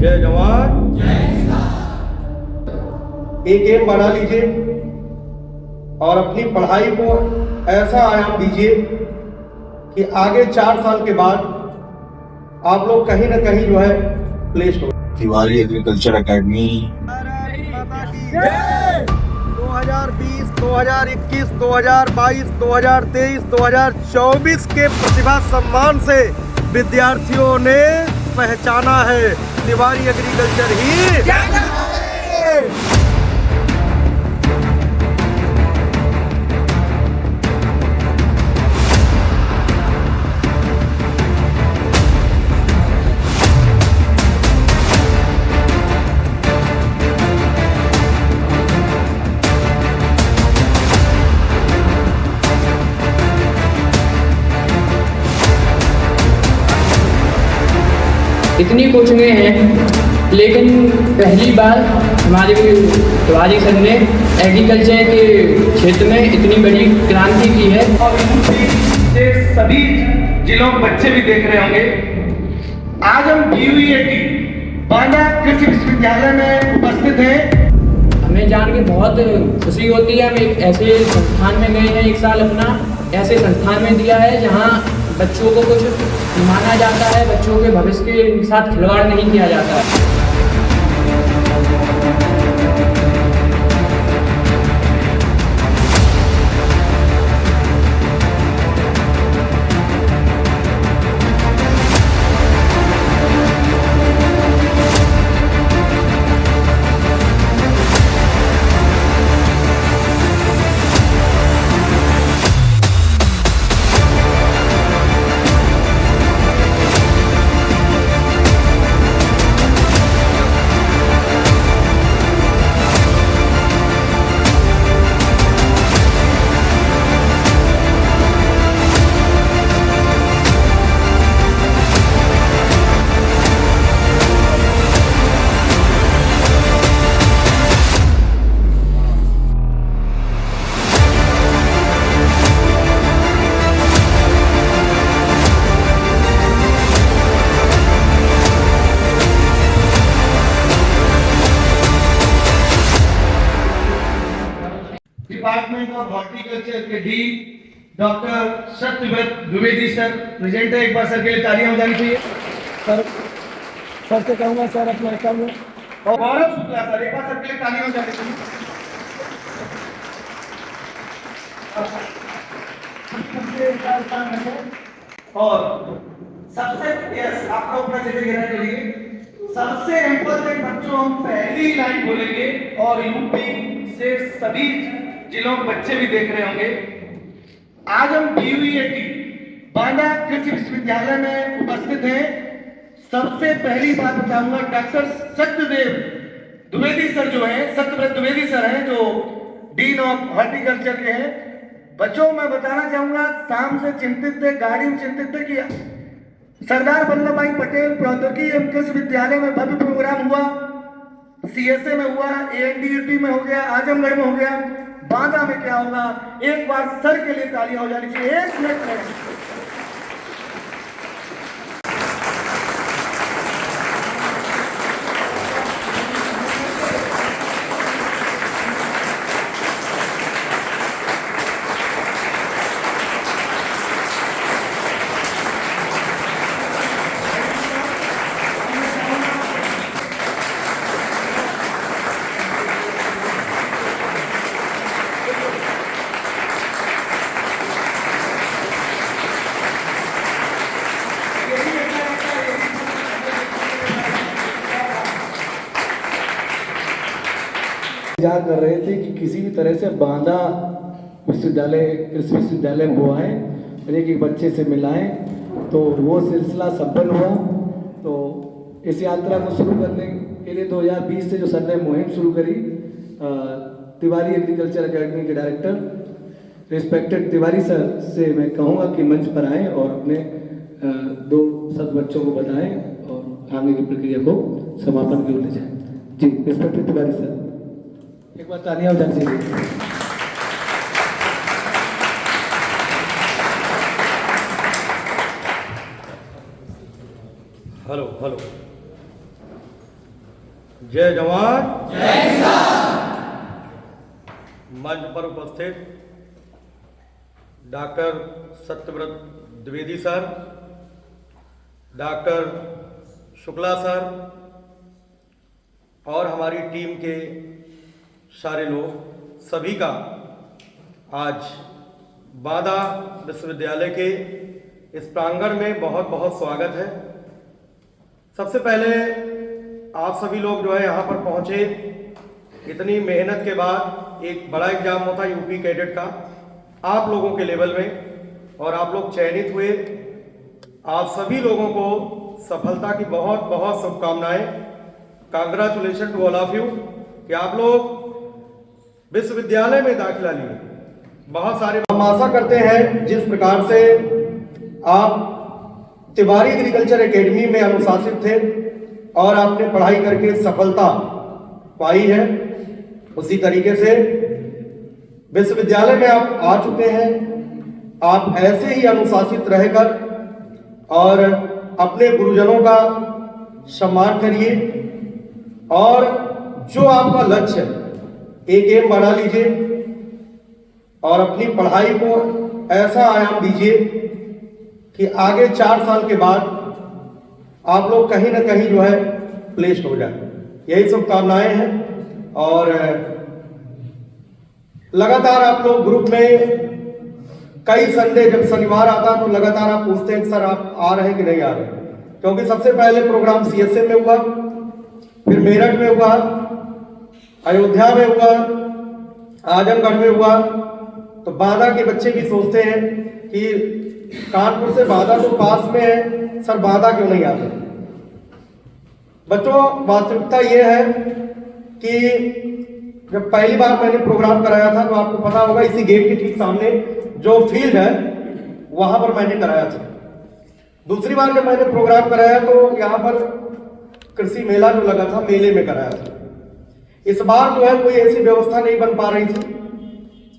जय जवान। एक एम बना लीजिए और अपनी पढ़ाई को ऐसा आयाम दीजिए कि आगे 4 साल के बाद आप लोग कहीं ना कहीं जो है प्लेस्ड हो। तिवारी एग्रीकल्चर एकेडमी 2020, 2021, 2022, 2023, 2024 के प्रतिभा सम्मान से विद्यार्थियों ने पहचाना है तिवारी एग्रीकल्चर ही। इतनी कोचिंगें हैं, लेकिन पहली बार हमारे तिवारी सर ने एग्रीकल्चर के क्षेत्र में इतनी बड़ी क्रांति की है। और यूपी से सभी जिलों के बच्चे भी देख रहे होंगे। आज हम BUET बांदा कृषि विश्वविद्यालय में उपस्थित हैं। हमें जान के बहुत खुशी होती है। हम एक ऐसे संस्थान में गए हैं, 1 साल अपना ऐसे संस्थान में दिया है जहाँ बच्चों को कुछ माना जाता है, बच्चों के भविष्य के साथ खिलवाड़ नहीं किया जाता है। डिपार्टमेंट ऑफ हॉर्टिकल्चर के डी doctor Satyavrat Dwivedi sir present है। एक बार सर के लिए तालियां हो जानी चाहिए। सर से कहूंगा सर अपना काम और गौरव शुक्ला सर, एक बार सर के लिए तालियां हो जानी चाहिए। और सबसे यस आप लोग अपना जगह गिरा चलिए। सबसे इम्पोर्टेंट बच्चों, हम पहली लाइन बोलेंगे और यूपी से सभी जिलों के बच्चे भी देख रहे होंगे। आज हम BUET बांदा कृषि विश्वविद्यालय में उपस्थित हैं। सबसे पहली बात बताऊंगा, डॉक्टर सत्यदेव द्विवेदी सर जो हैं, सत्यव्रत द्विवेदी सर हैं जो डीन ऑफ हॉर्टिकल्चर के हैं। बच्चों मैं बताना चाहूंगा, शाम से चिंतित थे, गाड़ी में चिंतित थे कि सरदार वल्लभ भाई पटेल प्रौद्योगिकी एवं कृषि विद्यालय में भव्य प्रोग्राम हुआ, CSA में हुआ, ANDUT में हो गया, आजमगढ़ में हो गया, बांदा में क्या होगा। एक बार सर के लिए तालियां हो जानी चाहिए। 1 मिनट में इंतजार कर रहे थे कि किसी भी तरह से बांदा विश्वविद्यालय कृषि विश्वविद्यालय में वो आए और एक बच्चे से मिलाएं, तो वो सिलसिला संपन्न हुआ। तो इस यात्रा को शुरू करने के लिए 2020 से जो सर ने मुहिम शुरू करी, तिवारी एग्रीकल्चर एकेडमी के डायरेक्टर रिस्पेक्टेड तिवारी सर से मैं कहूँगा कि मंच पर आएँ और अपने 2 शब्द बच्चों को बताएं और आगे की प्रक्रिया को समापन की ओर ले जाएं। जी, रिस्पेक्टेड तिवारी सर, एक बार तालियां उधर से दीजिए। हेलो हेलो जय जवान जय किसान। मंच पर उपस्थित doctor Satyavrat Dwivedi sir, doctor Shukla sir और हमारी टीम के सारे लोग, सभी का आज बांदा विश्वविद्यालय के इस प्रांगण में बहुत बहुत स्वागत है। सबसे पहले आप सभी लोग जो है यहाँ पर पहुँचे, इतनी मेहनत के बाद एक बड़ा एग्जाम होता है यूपी कैडेट का आप लोगों के लेवल में, और आप लोग चयनित हुए। आप सभी लोगों को सफलता की बहुत बहुत शुभकामनाएं। Congratulation to all of you कि आप लोग विश्वविद्यालय में दाखिला लिए। बहुत सारे हम आशा करते हैं जिस प्रकार से आप तिवारी एग्रीकल्चर एकेडमी में अनुशासित थे और आपने पढ़ाई करके सफलता पाई है, उसी तरीके से विश्वविद्यालय में आप आ चुके हैं। आप ऐसे ही अनुशासित रहकर और अपने गुरुजनों का सम्मान करिए और जो आपका लक्ष्य है एक एम बना लीजिए और अपनी पढ़ाई को ऐसा आयाम दीजिए कि आगे 4 साल के बाद आप लोग कहीं ना कहीं जो है प्लेस्ड हो जाए। यही शुभकामनाएं हैं। और लगातार आप लोग ग्रुप में कई संडे जब शनिवार आता तो लगातार आप पूछते हैं कि सर आप आ रहे हैं कि नहीं आ रहे, क्योंकि सबसे पहले प्रोग्राम सीएसएम में हुआ, फिर मेरठ में हुआ, अयोध्या में हुआ, आजमगढ़ में हुआ। तो बांदा के बच्चे भी सोचते हैं कि कानपुर से बांदा तो पास में है, सर बांदा क्यों नहीं आते। बच्चों, वास्तविकता ये है कि जब पहली बार मैंने प्रोग्राम कराया था तो आपको पता होगा इसी गेट के ठीक सामने जो फील्ड है वहां पर मैंने कराया था। दूसरी बार जब मैंने प्रोग्राम कराया तो यहाँ पर कृषि मेला जो लगा था मेले में कराया था। इस बार जो है कोई ऐसी व्यवस्था नहीं बन पा रही थी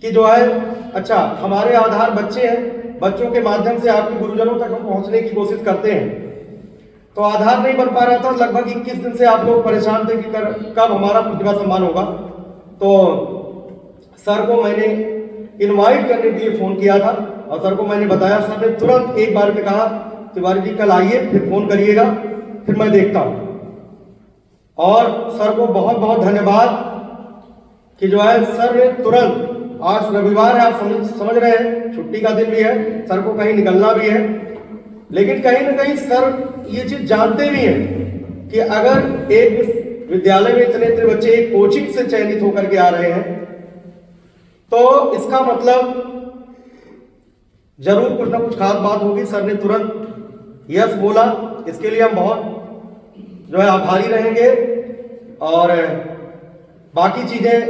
कि जो है अच्छा हमारे आधार बच्चे हैं, बच्चों के माध्यम से आपके गुरुजनों तक हम पहुंचने की कोशिश करते हैं, तो आधार नहीं बन पा रहा था। लगभग 21 दिन से आप लोग परेशान थे कि कब हमारा प्रतिभा सम्मान होगा। तो सर को मैंने इनवाइट करने के लिए फोन किया था और सर को मैंने बताया। सर ने तुरंत एक बार में कहा तिवारी जी कल आइए, फिर फोन करिएगा, फिर मैं देखता हूं। और सर को बहुत बहुत धन्यवाद कि जो है सर ने तुरंत, आज रविवार है, आप समझ रहे हैं छुट्टी का दिन भी है, सर को कहीं निकलना भी है, लेकिन कहीं ना कहीं सर ये चीज जानते भी हैं कि अगर एक विद्यालय में इतने इतने बच्चे एक कोचिंग से चयनित होकर के आ रहे हैं तो इसका मतलब जरूर कुछ ना कुछ खास बात होगी। सर ने तुरंत यस बोला, इसके लिए हम बहुत जो है आभारी रहेंगे। और बाकी चीजें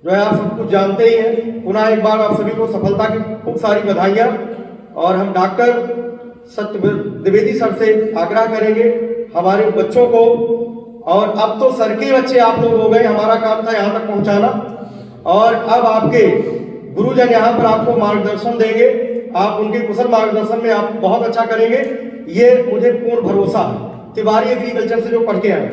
जो है आप सब कुछ जानते ही हैं। पुनः एक बार आप सभी को सफलता की खूब सारी बधाइयां। और हम डॉक्टर सत्यव्रत द्विवेदी सर से आग्रह करेंगे हमारे बच्चों को, और अब तो सर के बच्चे आप लोग हो गए, हमारा काम था यहाँ तक पहुँचाना, और अब आपके गुरुजन यहाँ पर आपको मार्गदर्शन देंगे। आप उनके कुशल मार्गदर्शन में आप बहुत अच्छा करेंगे, ये मुझे पूर्ण भरोसा है। तिवारी एग्रीकल्चर से जो पढ़ के आए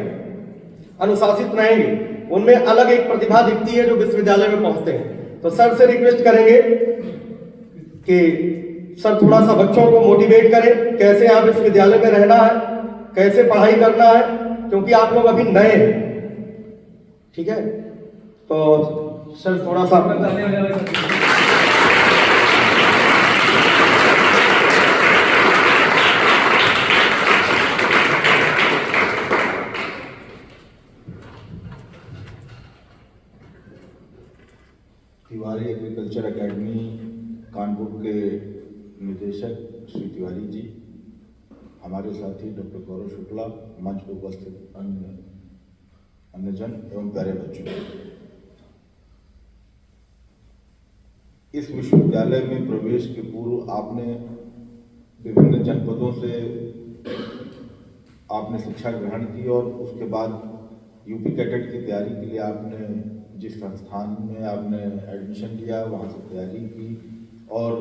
अनुशासित रहेंगे, उनमें अलग एक प्रतिभा दिखती है जो विश्वविद्यालय में पहुंचते हैं। तो सर से रिक्वेस्ट करेंगे कि सर थोड़ा सा बच्चों को मोटिवेट करें, कैसे आप विश्वविद्यालय में रहना है, कैसे पढ़ाई करना है, क्योंकि आप लोग अभी नए हैं। ठीक है, तो सर थोड़ा सा तिवारी एग्रीकल्चर एकेडमी कानपुर के निदेशक श्री तिवारी जी, हमारे साथी डॉक्टर गौरव शुक्ला, मंच पर उपस्थित अन्य जन एवं प्यारे बच्चों, इस विश्वविद्यालय में प्रवेश के पूर्व आपने विभिन्न जनपदों से आपने शिक्षा ग्रहण की और उसके बाद यूपी कैडेट की तैयारी के लिए आपने जिस संस्थान में आपने एडमिशन लिया वहाँ से तैयारी की और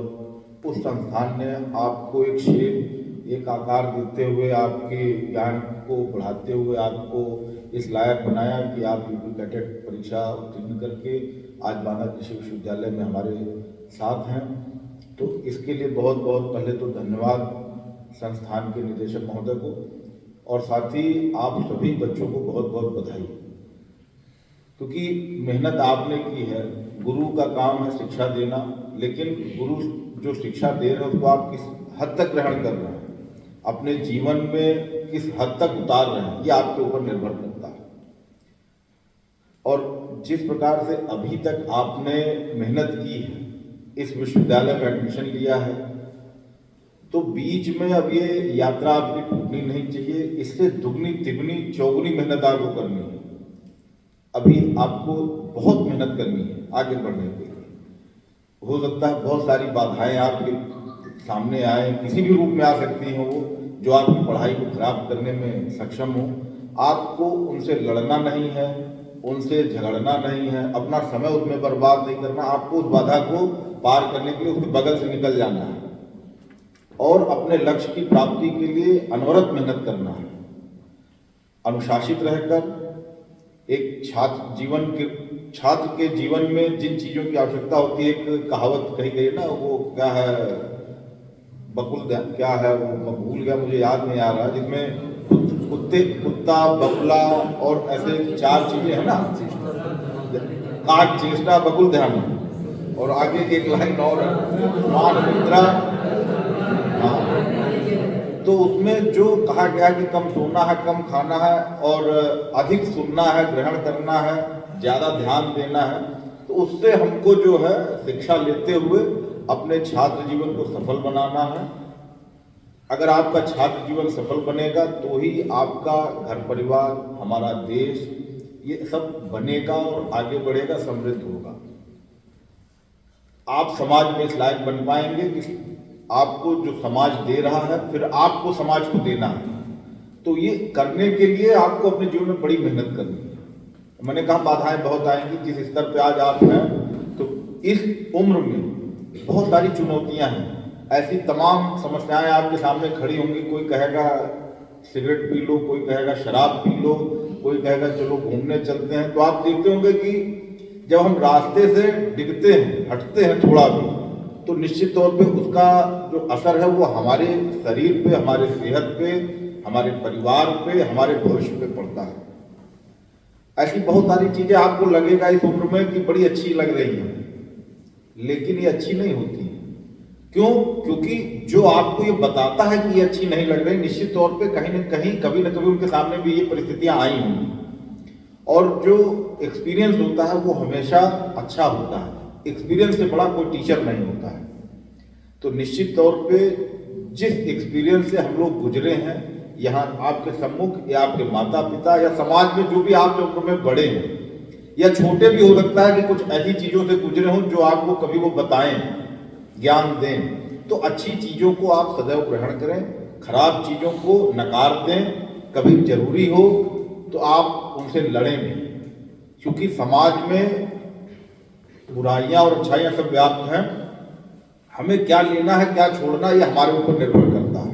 उस संस्थान ने आपको एक शेप, एक आकार देते हुए, आपके ज्ञान को बढ़ाते हुए आपको इस लायक बनाया कि आप यूपी कैडेट परीक्षा उत्तीर्ण करके आज बांदा कृषि विश्वविद्यालय में हमारे साथ हैं। तो इसके लिए बहुत बहुत पहले तो धन्यवाद संस्थान के निदेशक महोदय को, और साथ ही आप सभी बच्चों को बहुत बहुत बधाई, क्योंकि मेहनत आपने की है। गुरु का काम है शिक्षा देना, लेकिन गुरु जो शिक्षा दे रहे हैं उसको आप किस हद तक ग्रहण कर रहे हैं, अपने जीवन में किस हद तक उतार रहे हैं, ये आपके ऊपर निर्भर करता है। और जिस प्रकार से अभी तक आपने मेहनत की है, इस विश्वविद्यालय में एडमिशन लिया है, तो बीच में अब ये यात्रा आपकी टूटनी नहीं चाहिए। इससे दुगनी तिगुनी चौगुनी मेहनत आपको करनी है। अभी आपको बहुत मेहनत करनी है आगे बढ़ने के लिए। हो सकता है बहुत सारी बाधाएं आपके सामने आए, किसी भी रूप में आ सकती हो, वो जो आपकी पढ़ाई को खराब करने में सक्षम हो। आपको उनसे लड़ना नहीं है, उनसे झगड़ना नहीं है, अपना समय उसमें बर्बाद नहीं करना। आपको उस बाधा को पार करने के लिए उसके बगल से निकल जाना है और अपने लक्ष्य की प्राप्ति के लिए अनवरत मेहनत करना है। अनुशासित रहकर एक छात्र के जीवन में जिन चीजों की आवश्यकता होती है, एक कहावत कही गई है ना, वो क्या है, क्या है वो, मैं भूल गया, मुझे याद नहीं आ रहा, जिसमें कुत्ता, बकुला और ऐसे 4 चीजें है ना, काट, चेष्टा, बकुल, ध्यान, और आगे एक लाइन और मान, मुद्रा। तो उसमें जो कहा गया कि कम सोना है, कम खाना है और अधिक सुनना है, ग्रहण करना है, ज्यादा ध्यान देना है, तो उससे हमको जो है शिक्षा लेते हुए अपने छात्र जीवन को सफल बनाना है। अगर आपका छात्र जीवन सफल बनेगा तो ही आपका घर परिवार, हमारा देश, ये सब बनेगा और आगे बढ़ेगा, समृद्ध होगा। आप समाज में इस लायक बन पाएंगे कि आपको जो समाज दे रहा है, फिर आपको समाज को देना है। तो ये करने के लिए आपको अपने जीवन में बड़ी मेहनत करनी है। मैंने कहा बाधाएं बहुत आएंगी, जिस स्तर पे आज आप हैं, तो इस उम्र में बहुत सारी चुनौतियां हैं, ऐसी तमाम समस्याएं आपके सामने खड़ी होंगी। कोई कहेगा सिगरेट पी लो, कोई कहेगा शराब पी लो, कोई कहेगा चलो घूमने चलते हैं। तो आप देखते होंगे कि जब हम रास्ते से डिगते हैं, हटते हैं थोड़ा भी, तो निश्चित तौर पे उसका जो असर है वो हमारे शरीर पे, हमारे सेहत पे, हमारे परिवार पे, हमारे भविष्य पे पड़ता है। ऐसी बहुत सारी चीजें आपको लगेगा इस उम्र में कि बड़ी अच्छी लग रही है, लेकिन ये अच्छी नहीं होती। क्यों? क्योंकि जो आपको ये बताता है कि ये अच्छी नहीं लग रही, निश्चित तौर पे कहीं न कहीं, कभी न कभी उनके सामने भी ये परिस्थितियां आई होंगी। और जो एक्सपीरियंस होता है वो हमेशा अच्छा होता है। एक्सपीरियंस से बड़ा कोई टीचर नहीं होता है। तो निश्चित तौर पे जिस एक्सपीरियंस से हम लोग गुजरे हैं, यहाँ आपके सम्मुख या आपके माता पिता या समाज में जो भी आप जो उम्र में बड़े हैं या छोटे भी हो सकता है कि कुछ ऐसी चीजों से गुजरे हों जो आपको कभी वो बताएं, ज्ञान दें। तो अच्छी चीजों को आप सदैव ग्रहण करें, खराब चीजों को नकार दें। कभी जरूरी हो तो आप उनसे लड़ें भी, क्योंकि समाज में बुराइयां और अच्छाइयां सब व्याप्त हैं। हमें क्या लेना है, क्या छोड़ना, ये हमारे ऊपर निर्भर करता है।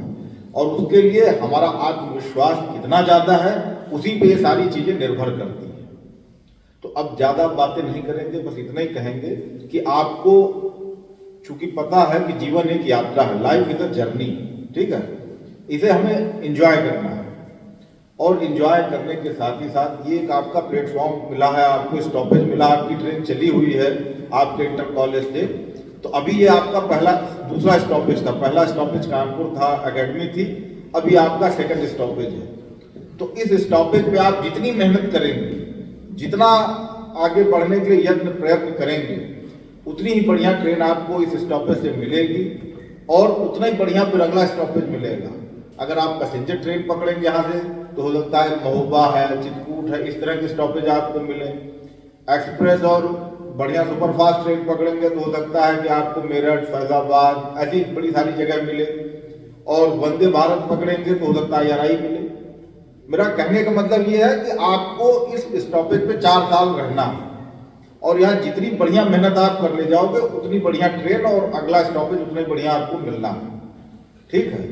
और उसके लिए हमारा आत्मविश्वास कितना ज्यादा है, उसी पे ये सारी चीजें निर्भर करती हैं। तो अब ज्यादा बातें नहीं करेंगे, बस इतना ही कहेंगे कि आपको चूंकि पता है कि जीवन एक यात्रा है, लाइफ इज अ जर्नी, ठीक है, इसे हमें एंजॉय करना है। और एंजॉय करने के साथ ही साथ ये एक आपका प्लेटफॉर्म मिला है, आपको स्टॉपेज मिला, आपकी ट्रेन चली हुई है आपके इंटर कॉलेज से। तो अभी ये आपका दूसरा स्टॉपेज था। पहला स्टॉपेज कानपुर था, एकेडमी थी, अभी आपका सेकंड स्टॉपेज है। तो इस स्टॉपेज पे आप जितनी मेहनत करेंगे, जितना आगे बढ़ने के लिए यत्न प्रयत्न करेंगे, उतनी ही बढ़िया ट्रेन आपको इस स्टॉपेज से मिलेगी और उतना ही बढ़िया फिर अगला स्टॉपेज मिलेगा। अगर आप पैसेंजर ट्रेन पकड़ेंगे यहाँ से तो हो सकता है महोबा है, चित्रकूट है, इस तरह के स्टॉपेज आपको मिले। एक्सप्रेस और बढ़िया सुपरफास्ट ट्रेन पकड़ेंगे तो हो सकता है कि आपको मेरठ, फैजाबाद, ऐसी बड़ी सारी जगह मिले। और वंदे भारत पकड़ेंगे तो हो सकता है याराई मिले। मेरा कहने का मतलब ये है कि आपको इस स्टॉपेज पे 4 साल रहना है और यहाँ जितनी बढ़िया मेहनत आप कर ले जाओगे उतनी बढ़िया ट्रेन और अगला स्टॉपेज उतने बढ़िया आपको मिलना है। ठीक है,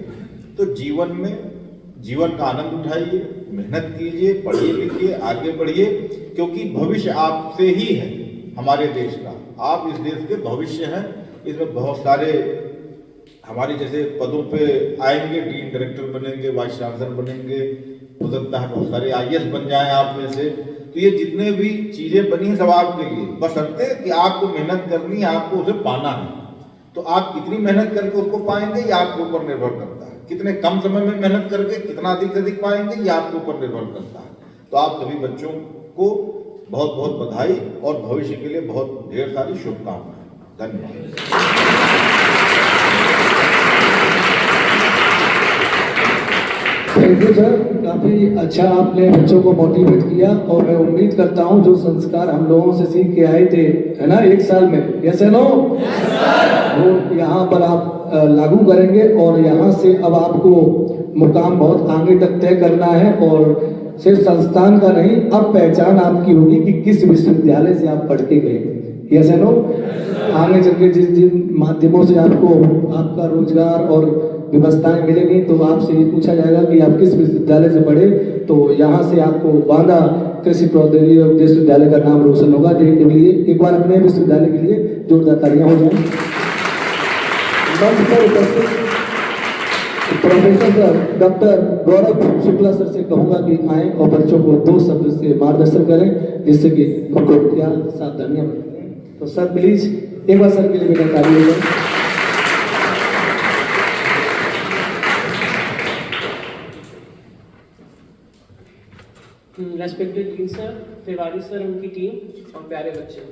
तो जीवन में जीवन का आनंद उठाइए, मेहनत कीजिए, पढ़िए लिखिए, आगे बढ़िए, क्योंकि भविष्य आपसे ही है हमारे देश का। आप इस देश के भविष्य हैं। इसमें बहुत सारे हमारे जैसे पदों पे आएंगे, डीन डायरेक्टर बनेंगे, वाइस चांसलर बनेंगे, हो सकता है बहुत सारे IAS बन जाएं आप में से। तो ये जितने भी चीजें बनी हैं सब आपके लिए, बशर्ते कि आपको मेहनत करनी है, आपको उसे पाना है। तो आप कितनी मेहनत करके उसको पाएंगे ये आपके ऊपर निर्भर करता है। कितने कम समय में मेहनत करके कितना अधिक से अधिक पाएंगे ये आपके ऊपर निर्भर करता है। तो आप सभी बच्चों को बहुत बहुत बधाई और भविष्य के लिए बहुत ढेर सारी शुभकामनाएं। धन्यवाद। थैंक यू सर, काफ़ी अच्छा आपने बच्चों को मोटिवेट किया और मैं उम्मीद करता हूँ जो संस्कार हम लोगों से सीख के आए थे, है ना, 1 साल में, यस नो, वो यहाँ पर आप लागू करेंगे और यहाँ से अब आपको मुकाम बहुत आगे तक तय करना है और सिर्फ संस्थान का नहीं, अब पहचान आपकी होगी कि किस विश्वविद्यालय से आप पढ़ के गए, यस नो। आगे चल के जिस जिन माध्यमों से आपको आपका रोजगार और व्यवस्थाएं मिलेंगी तो आपसे ये पूछा जाएगा कि आप किस विश्वविद्यालय से पढ़े, तो यहाँ से आपको बांदा कृषि प्रौद्योगिकी विश्वविद्यालय का नाम रोशन होगा। देखने के लिए एक बार अपने विश्वविद्यालय के लिए जोरदार तालियां हो जाएं। प्रोफेसर सर डॉक्टर गौरव शुक्ला सर से कहूँगा कि आए और बच्चों को 2 शब्द से मार्गदर्शन करें जिससे कि उनको क्या सावधानियां बरतें। तो सर प्लीज एक बार सर के लिए मेरा ताली हो जाए। Respected dean sir, Tiwari sir, उनकी टीम और प्यारे बच्चे,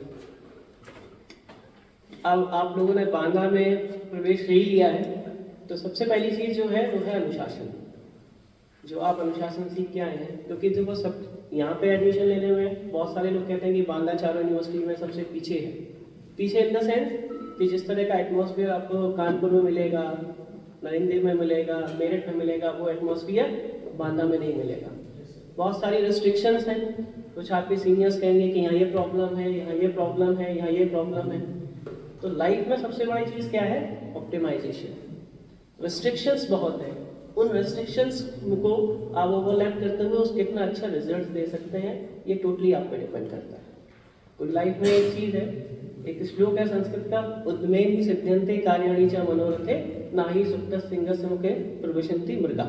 अब आप लोगों ने बांदा में प्रवेश ले ही लिया है तो सबसे पहली चीज़ जो है वो है अनुशासन। जो आप अनुशासन सीख के आए हैं, क्योंकि देखो सब यहाँ पे एडमिशन लेने में बहुत सारे लोग कहते हैं कि बांदा चारों यूनिवर्सिटी में सबसे पीछे है। पीछे इन द सेंस कि जिस तरह का एटमॉस्फेयर आपको कानपुर में मिलेगा, नरेंद्र में मिलेगा, मेरठ में मिलेगा, वो एटमॉस्फेयर बांदा में नहीं मिलेगा। बहुत सारी रिस्ट्रिक्शंस हैं। कुछ आपके सीनियर्स कहेंगे कि यहाँ ये प्रॉब्लम है, यहाँ ये प्रॉब्लम है, यहाँ ये प्रॉब्लम है। तो लाइफ में सबसे बड़ी चीज़ क्या है? ऑप्टिमाइजेशन। रिस्ट्रिक्शंस बहुत है, उन रिस्ट्रिक्शंस को आप ओवरलैप करते हुए उस कितना अच्छा रिजल्ट दे सकते हैं, ये टोटली आप पे डिपेंड करता है। तो लाइफ में एक चीज़ है, एक श्लोक है संस्कृत का, उद्मेन ही सिद्ध्यन्ते कार्याणि च मनोरथे ना ही सुप्त सिंहस्य मुखे प्रविशन्ति मृगा।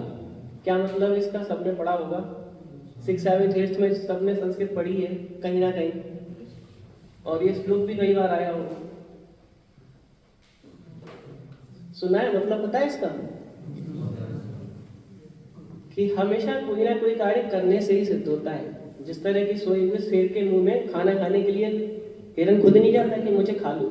क्या मतलब इसका? सबने पढ़ा होगा, 6th 7th 8th में सबने संस्कृत पढ़ी है कहीं ना कहीं, और ये श्लोक भी कई बार आया होगा, सुना है। मतलब पता है इसका कि हमेशा कोई ना कोई कार्य करने से ही सिद्ध होता है। जिस तरह की सोए हुए शेर के मुंह में खाना खाने के लिए हिरन खुद नहीं जाता कि मुझे खा लूं,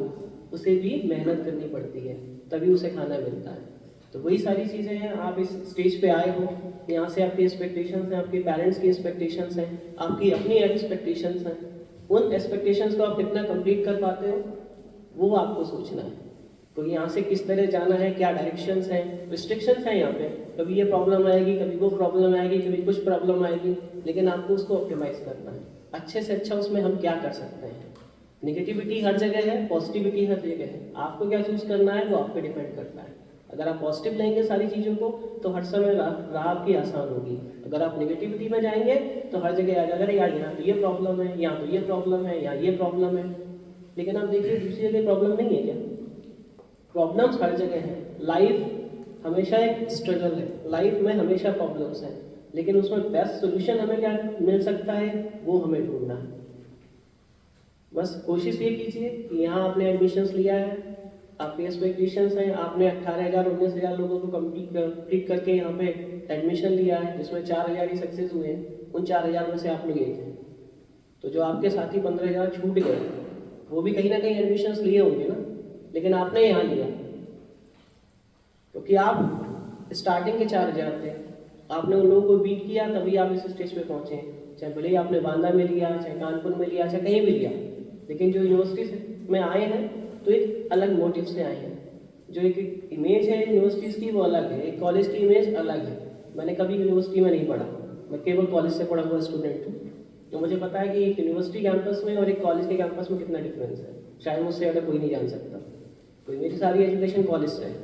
उसे भी मेहनत करनी पड़ती है तभी उसे खाना मिलता है। तो वही सारी चीज़ें हैं। आप इस स्टेज पे आए हो, यहाँ से आपकी एक्सपेक्टेशंस हैं, आपके पेरेंट्स की एक्सपेक्टेशंस हैं, आपकी अपनी एक्सपेक्टेशंस हैं। उन एक्सपेक्टेशंस को आप कितना कंप्लीट कर पाते हो वो आपको सोचना है। तो यहाँ से किस तरह जाना है, क्या डायरेक्शंस हैं, रिस्ट्रिक्शंस हैं यहाँ पे, कभी ये प्रॉब्लम आएगी, कभी वो प्रॉब्लम आएगी, कभी कुछ प्रॉब्लम आएगी, लेकिन आपको उसको ऑप्टिमाइज करना है। अच्छे से अच्छा उसमें हम क्या कर सकते हैं। नेगेटिविटी हर जगह है, पॉजिटिविटी हर जगह है, आपको क्या चूज करना है वो आप पे डिपेंड करता है। अगर आप पॉजिटिव लेंगे सारी चीज़ों को तो हर समय राह आपकी आसान होगी। अगर आप नेगेटिविटी में जाएंगे तो हर जगह आ जाएगा यार यहाँ तो ये प्रॉब्लम है, यहाँ तो ये प्रॉब्लम है, यहाँ ये प्रॉब्लम है। लेकिन आप देखिए दूसरी जगह प्रॉब्लम नहीं है क्या? प्रॉब्लम्स हर जगह हैं। लाइफ हमेशा एक स्ट्रगल है, लाइफ में हमेशा प्रॉब्लम्स हैं, लेकिन उसमें बेस्ट सोल्यूशन हमें क्या मिल सकता है वो हमें ढूंढना है। बस कोशिश ये कीजिए कि यहाँ आपने एडमिशन्स लिया है, आपकी एक्सपेक्टेशंस हैं, आपने 18,000-19,000 लोगों को कंप्लीट करके यहाँ पे एडमिशन लिया है, जिसमें 4,000 ही सक्सेस हुए हैं। उन 4,000 में से आप लोग एक हैं। तो जो आपके साथी 15,000 छूट गए वो भी कहीं ना कहीं एडमिशन्स लिए होंगे ना, लेकिन आपने यहाँ लिया क्योंकि आप स्टार्टिंग के 4,000 थे। आपने उन लोगों को बीट किया तभी आप इस स्टेज पे पहुँचे। चाहे भले ही आपने बांदा में लिया, चाहे कानपुर में लिया, चाहे कहीं भी लिया, लेकिन जो यूनिवर्सिटी में आए हैं तो एक अलग मोटिव से आए हैं। जो एक इमेज है यूनिवर्सिटीज़ की वो अलग है, एक कॉलेज की इमेज अलग है। मैंने कभी यूनिवर्सिटी में नहीं पढ़ा, मैं केवल कॉलेज से पढ़ा हुआ स्टूडेंट हूँ। तो मुझे पता है कि एक यूनिवर्सिटी कैंपस में और एक कॉलेज के कैंपस में कितना डिफरेंस है, शायद मुझसे ज़्यादा कोई नहीं जान सकता। कोई मेरी सारी एजुकेशन कॉलेज से है।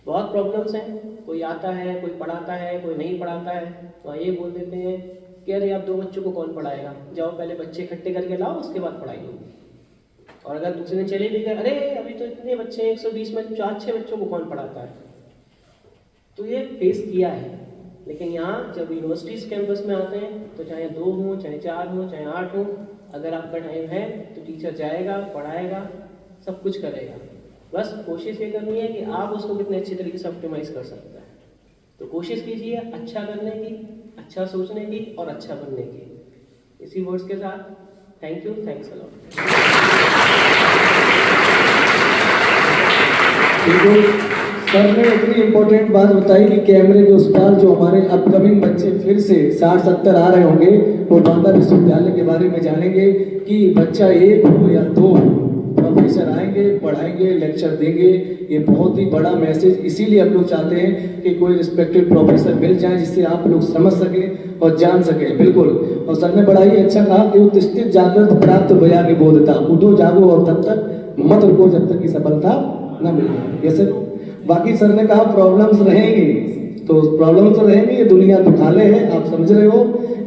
बहुत प्रॉब्लम्स हैं, कोई आता है, कोई पढ़ाता है, कोई नहीं पढ़ाता है, तो ये बोल देते हैं कि अरे आप 2 बच्चों को कौन पढ़ाएगा, जाओ पहले बच्चे इकट्ठे करके लाओ, उसके बाद पढ़ाई होगी। और अगर दूसरे दिन चले भी गए, अरे अभी तो इतने बच्चे हैं, 120 में 4-6 बच्चों को कौन पढ़ाता है। तो ये फेस किया है। लेकिन यहाँ जब यूनिवर्सिटीज़ कैंपस में आते हैं तो चाहे 2 हों, चाहे 4 हों, चाहे 8 हों, अगर आपका टाइम है तो टीचर जाएगा, पढ़ाएगा, सब कुछ करेगा। बस कोशिश ये करनी है कि आप उसको कितने अच्छे तरीके से ऑप्टिमाइज़ कर सकते हैं। तो कोशिश कीजिए अच्छा करने की, अच्छा सोचने की और अच्छा बनने की। इसी वर्ड्स के साथ thank you, thanks a lot. Sir ने इतनी इम्पोर्टेंट बात बताई कि कैमरे के उस पार जो हमारे अपकमिंग बच्चे फिर से 60-70 आ रहे होंगे, वो बांदा विश्वविद्यालय के बारे में जानेंगे कि बच्चा 1 हो या 2 हो, प्रोफेसर आएंगे, पढ़ाएंगे, लेक्चर देंगे। ये बहुत ही बड़ा मैसेज, इसीलिए हम लोग चाहते हैं कि कोई रिस्पेक्टेड प्रोफेसर मिल जाए जिससे आप लोग समझ सकें और जान सकें। बिल्कुल। और सर ने बड़ा ही अच्छा कहा कि उत्तिष्ठित जागृत प्राप्त बया निबोधता, उठो जागो और तब तक मत रुको जब तक की सफलता न मिल जाए। ये सर। बाकी सर ने कहा प्रॉब्लम्स रहेंगी, तो प्रॉब्लम्स तो रहेंगी, ये दुनिया दुखाले है, आप समझ रहे हो।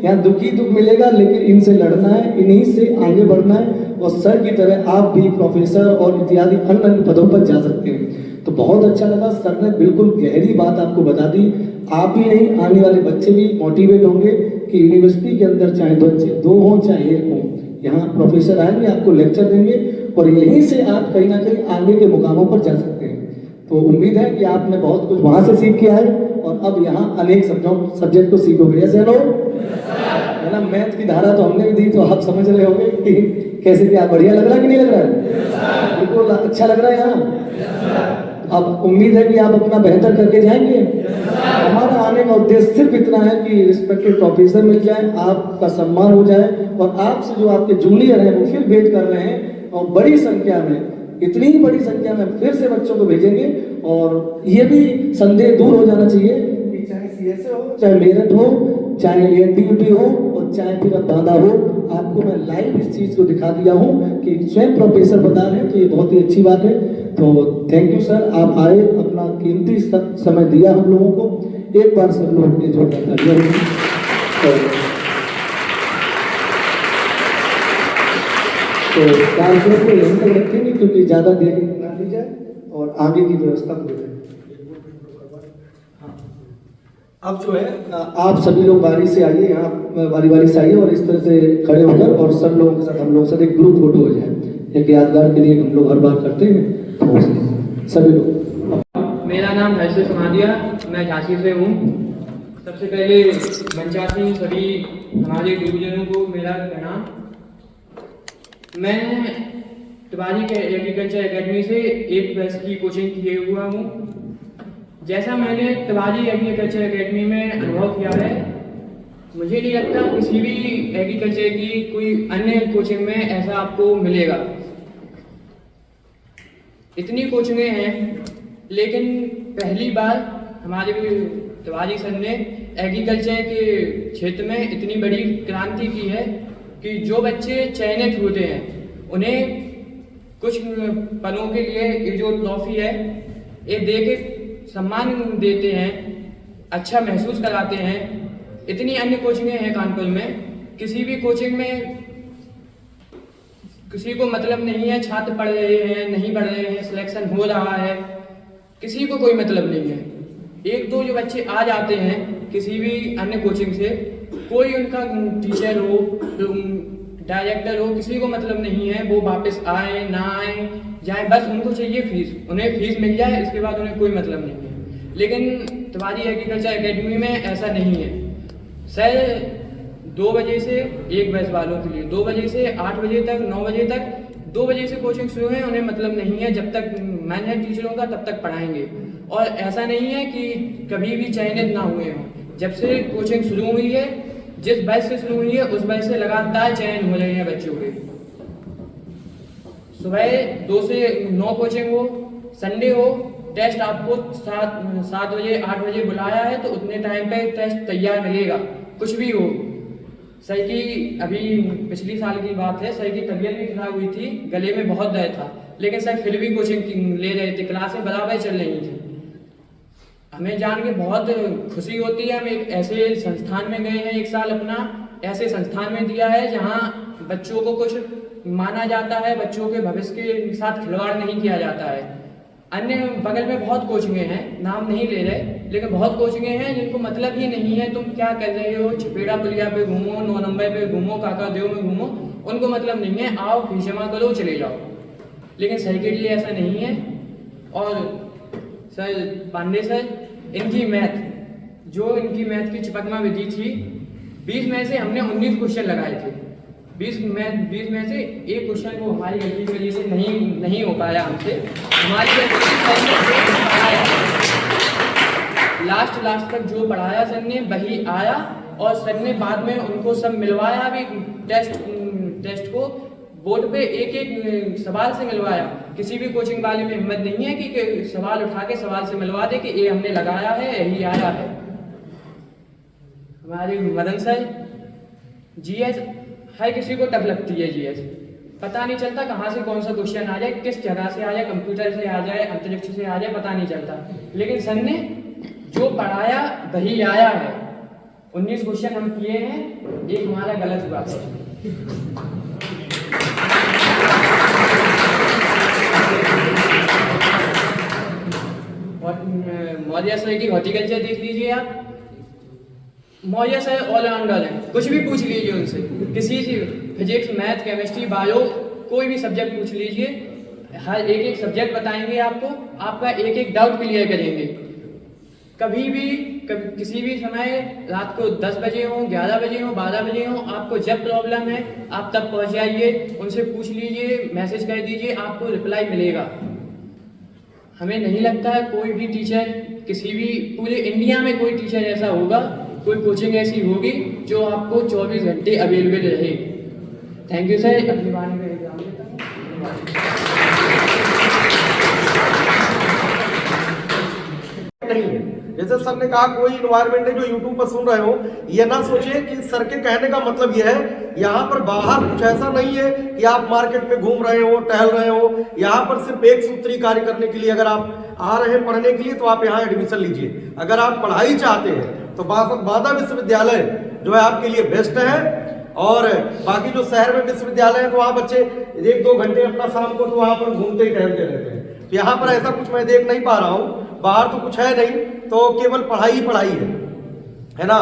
यहाँ दुख ही दुख मिलेगा, लेकिन इनसे लड़ना है, इन्हीं से आगे बढ़ना है। और सर की तरह आप भी प्रोफेसर और इत्यादि अन्य अन्य पदों पर जा सकते हैं। तो बहुत अच्छा लगा, सर ने बिल्कुल गहरी बात आपको बता दी। आप ही नहीं, आने वाले बच्चे भी मोटिवेट होंगे कि यूनिवर्सिटी के अंदर चाहे बच्चे 2 हों चाहे 1 हों, यहाँ प्रोफेसर आएंगे, आपको लेक्चर देंगे और यहीं से आप कहीं ना कहीं आगे के मुकामों पर जा सकते हैं। तो उम्मीद है कि आपने बहुत कुछ वहाँ से सीख किया है और अब यहाँ अनेक सब्जेक्ट को सीखोगे। ऐसे लो है ना, मैथ की धारा तो हमने भी दी, तो आप समझ रहे होंगे कि कैसे क्या बढ़िया लग रहा है कि नहीं लग रहा है। बिल्कुल अच्छा लग रहा है यहाँ। अब उम्मीद है कि आप अपना बेहतर करके जाएंगे। हमारा आने का उद्देश्य सिर्फ इतना है कि रिस्पेक्टेड प्रोफेसर मिल जाए, आपका सम्मान हो जाए और आपसे जो आपके जूनियर हैं वो फिर वेट कर रहे हैं और बड़ी संख्या में, इतनी ही बड़ी संख्या में फिर से बच्चों को भेजेंगे। और ये भी संदेह दूर हो जाना चाहिए कि चाहे CSA हो, चाहे मेरठ हो, चाहे ANTUT हो और चाहे फिर अब बांदा हो, आपको मैं लाइव इस चीज़ को दिखा दिया हूँ कि स्वयं प्रोफेसर बता रहे हैं, तो ये बहुत ही अच्छी बात है। तो थैंक यू सर, आप आए, अपना कीमती समय दिया हम लोगों को। एक बार सब लोग के जोरदार तो कार्यक्रम को यहीं तक रखेंगे क्योंकि ज़्यादा देरी ना ली जाए और आगे की व्यवस्था हो जाए। अब जो है आप सभी लोग बारी से आइए, यहाँ बारी से आइए और इस तरह से खड़े होकर और सब लोगों के साथ हम लोग साथ एक ग्रुप फोटो हो जाए, एक यादगार के लिए हम लोग हर बार करते हैं। तो सभी लोग। मेरा नाम हर्ष समाधिया, मैं झांसी से हूँ। सबसे पहले मंचासी सभी हमारे गुरुजनों को मेरा प्रणाम। मैं तिवारी के एग्रीकल्चर एकेडमी से 1 वर्ष की कोचिंग किए हुआ हूँ। जैसा मैंने तिवारी एग्रीकल्चर एकेडमी में अनुभव किया है, मुझे नहीं लगता किसी भी एग्रीकल्चर की कोई अन्य कोचिंग में ऐसा आपको मिलेगा। इतनी कोचिंगें हैं, लेकिन पहली बार हमारे तिवारी सर ने एग्रीकल्चर के क्षेत्र में इतनी बड़ी क्रांति की है कि जो बच्चे चयनित होते हैं उन्हें कुछ पलों के लिए ये जो ट्रॉफी है ये दे के सम्मान देते हैं, अच्छा महसूस कराते हैं। इतनी अन्य कोचिंगें हैं कानपुर में, किसी भी कोचिंग में किसी को मतलब नहीं है छात्र पढ़ रहे हैं नहीं पढ़ रहे हैं, सिलेक्शन हो रहा है, किसी को कोई मतलब नहीं है। 1-2 जो बच्चे आ जाते हैं किसी भी अन्य कोचिंग से, कोई उनका टीचर हो, डायरेक्टर हो, किसी को मतलब नहीं है वो वापस आए ना आए जाए, बस उनको चाहिए फीस, उन्हें फीस मिल जाए, इसके बाद उन्हें कोई मतलब नहीं है। लेकिन तिवारी एग्रीकल्चर एकेडमी में ऐसा नहीं है। सर 2 बजे से 1 बैच वालों के लिए 2 बजे से 8 बजे तक 9 बजे तक 2 बजे से कोचिंग शुरू है, उन्हें मतलब नहीं है, जब तक मन है टीचरों का तब तक पढ़ाएंगे। और ऐसा नहीं है कि कभी भी चयनित ना हुए हों। जब से कोचिंग शुरू हुई है, जिस बैच से शुरू हुई है उस बैच से लगातार चयन हो रहे हैं बच्चों के। सुबह 2 से 9 कोचिंग हो, संडे हो, टेस्ट आपको 7 बजे 8 बजे बुलाया है तो उतने टाइम पे टेस्ट तैयार मिलेगा, कुछ भी हो। सर की अभी पिछली साल की बात है, सर की तबीयत भी खराब हुई थी, गले में बहुत दर्द था, लेकिन सर फिर भी कोचिंग ले रहे थे, क्लासें बराबर चल रही थी। हमें जान के बहुत खुशी होती है। हम एक ऐसे संस्थान में गए हैं, एक साल अपना ऐसे संस्थान में दिया है जहाँ बच्चों को कुछ माना जाता है, बच्चों के भविष्य के साथ खिलवाड़ नहीं किया जाता है। अन्य बगल में बहुत कोचिंगें हैं, नाम नहीं ले रहे, लेकिन बहुत कोचिंगें हैं जिनको मतलब ही नहीं है तुम क्या कर रहे हो, छिपेड़ा पुलिया पे घूमो, 9 नंबर पे घूमो, काका देव में घूमो, उनको मतलब नहीं है, आओ फीस जमा करो चले जाओ। लेकिन सर के लिए ऐसा नहीं है। और सर पांडे सर, इनकी मैथ की चिपकमा विधि थी, 20 में से हमने 19 क्वेश्चन लगाए थे। 20 में से एक क्वेश्चन को हमारी गलती की वजह से नहीं हो पाया हमसे, हमारी लास्ट तक जो पढ़ाया सर ने वही आया, और सर ने बाद में उनको सब मिलवाया भी, टेस्ट को बोर्ड पे एक सवाल से मिलवाया। किसी भी कोचिंग वाले में हिम्मत नहीं है कि सवाल उठा के सवाल से मिलवा दे कि ये हमने लगाया है, यही आया है। हमारे मदन सर, जीएस हर किसी को टफ लगती है, जीएस पता नहीं चलता कहाँ से कौन सा क्वेश्चन आ जाए, किस जगह से आ जाए, कंप्यूटर से आ जाए, अंतरिक्ष से आ जाए, पता नहीं चलता। लेकिन सर ने जो पढ़ाया वही आया है। 19 क्वेश्चन हम किए हैं, एक हमारा गलत हुआ था। और मौर्य सर की हॉर्टिकल्चर देख लीजिए आप, मौर्य सर ऑलराउंडर है, कुछ भी पूछ लीजिए उनसे, किसी से फिजिक्स, मैथ, केमिस्ट्री, बायो, कोई भी सब्जेक्ट पूछ लीजिए, हर एक सब्जेक्ट बताएंगे आपको, आपका एक डाउट क्लियर करेंगे। कभी भी किसी भी समय, रात को 10 बजे हो, 11 बजे हो, 12 बजे हो, आपको जब प्रॉब्लम है आप तब पहुंच जाइए, उनसे पूछ लीजिए, मैसेज कर दीजिए, आपको रिप्लाई मिलेगा। हमें नहीं लगता है कोई भी टीचर, किसी भी पूरे इंडिया में कोई टीचर ऐसा होगा, कोई कोचिंग ऐसी होगी जो आपको 24 घंटे अवेलेबल रहे। Thank you sir. अपनी वाणी का एग्जाम देता हूँ। नहीं है, जैसे सर ने कहा, कोई इन्वायरमेंट है जो यूट्यूब पर सुन रहे हो, ये ना सोचे कि सर के कहने का मतलब यह है यहाँ पर बाहर कुछ ऐसा नहीं है कि आप मार्केट में घूम रहे हो, टहल रहे हो। यहाँ पर सिर्फ एक सूत्री कार्य करने के लिए, अगर आप आ रहे हैं पढ़ने के लिए तो आप यहाँ एडमिशन लीजिए। अगर आप पढ़ाई चाहते हैं तो बादा विश्वविद्यालय जो है आपके लिए बेस्ट है। और बाकी जो शहर में विश्वविद्यालय है तो वहाँ बच्चे 1-2 घंटे अपना शाम को तो वहाँ पर घूमते ही टहलते रहते हैं। तो यहाँ पर ऐसा कुछ मैं देख नहीं पा रहा हूँ, बाहर तो कुछ है नहीं, तो केवल पढ़ाई ही पढ़ाई है ना।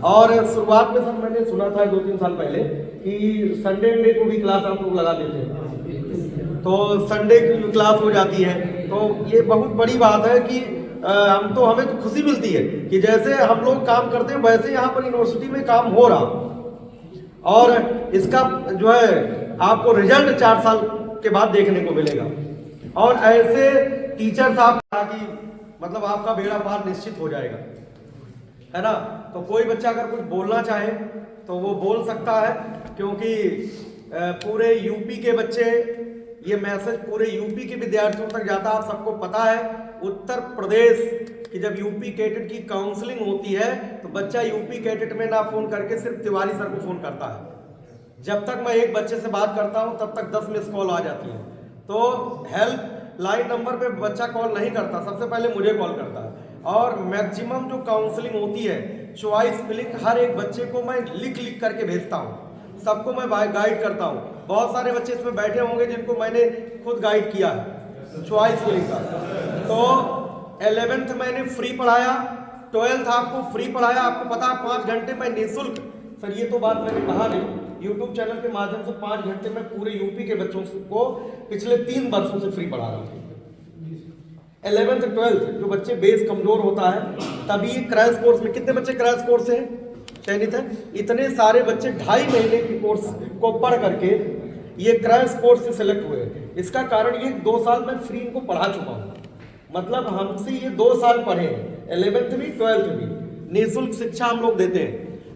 और शुरुआत में सर मैंने सुना था 2-3 साल पहले कि संडे को भी क्लास आप लोग लगा देते हैं, तो संडे की क्लास हो जाती है। तो ये बहुत बड़ी बात है कि हमें तो खुशी मिलती है कि जैसे हम लोग काम करते हैं वैसे यहाँ पर यूनिवर्सिटी में काम हो रहा, और इसका जो है आपको रिजल्ट 4 साल के बाद देखने को मिलेगा। और ऐसे टीचर साहब कि मतलब आपका बेड़ा पार निश्चित हो जाएगा, है ना। तो कोई बच्चा अगर कुछ बोलना चाहे तो वो बोल सकता है, क्योंकि पूरे यूपी के बच्चे, ये मैसेज पूरे यूपी के विद्यार्थियों तक जाता है। आप सबको पता है उत्तर प्रदेश की जब यूपी कैडेट की काउंसलिंग होती है तो बच्चा यूपी कैडेट में ना फोन करके सिर्फ तिवारी सर को फोन करता है। जब तक मैं एक बच्चे से बात करता हूं तब तक 10 मिस कॉल आ जाती है। तो हेल्प लाइन नंबर पे बच्चा कॉल नहीं करता, सबसे पहले मुझे कॉल करता है। और मैक्सिमम जो काउंसलिंग होती है, चॉइस फिलिंग, हर एक बच्चे को मैं लिख करके भेजता हूँ, सबको मैं गाइड करता हूँ। बहुत सारे बच्चे इसमें बैठे होंगे जिनको मैंने खुद गाइड किया है चॉइस फिलिंग का। तो 11th मैंने फ्री पढ़ाया, 12th आपको फ्री पढ़ाया। आपको पता है 5 घंटे मैं निःशुल्क, सर ये तो बात मैंने कहा नहीं, यूट्यूब चैनल के माध्यम से 5 घंटे में पूरे यूपी के बच्चों को पिछले 3 वर्षों से फ्री पढ़ा रहा हूँ। 11th 12th जो बच्चे बेस कमजोर होता है, तभी क्रैश कोर्स में कितने बच्चे क्रैश कोर्स से चयनित है? इतने सारे बच्चे 2.5 महीने के कोर्स को पढ़ करके ये क्रैश कोर्स से सिलेक्ट हुए। इसका कारण ये 2 साल में फ्री इनको पढ़ा चुका हूँ, मतलब हमसे ये 2 साल पढ़े हैं, 11th भी 12th भी निःशुल्क शिक्षा हम लोग देते हैं।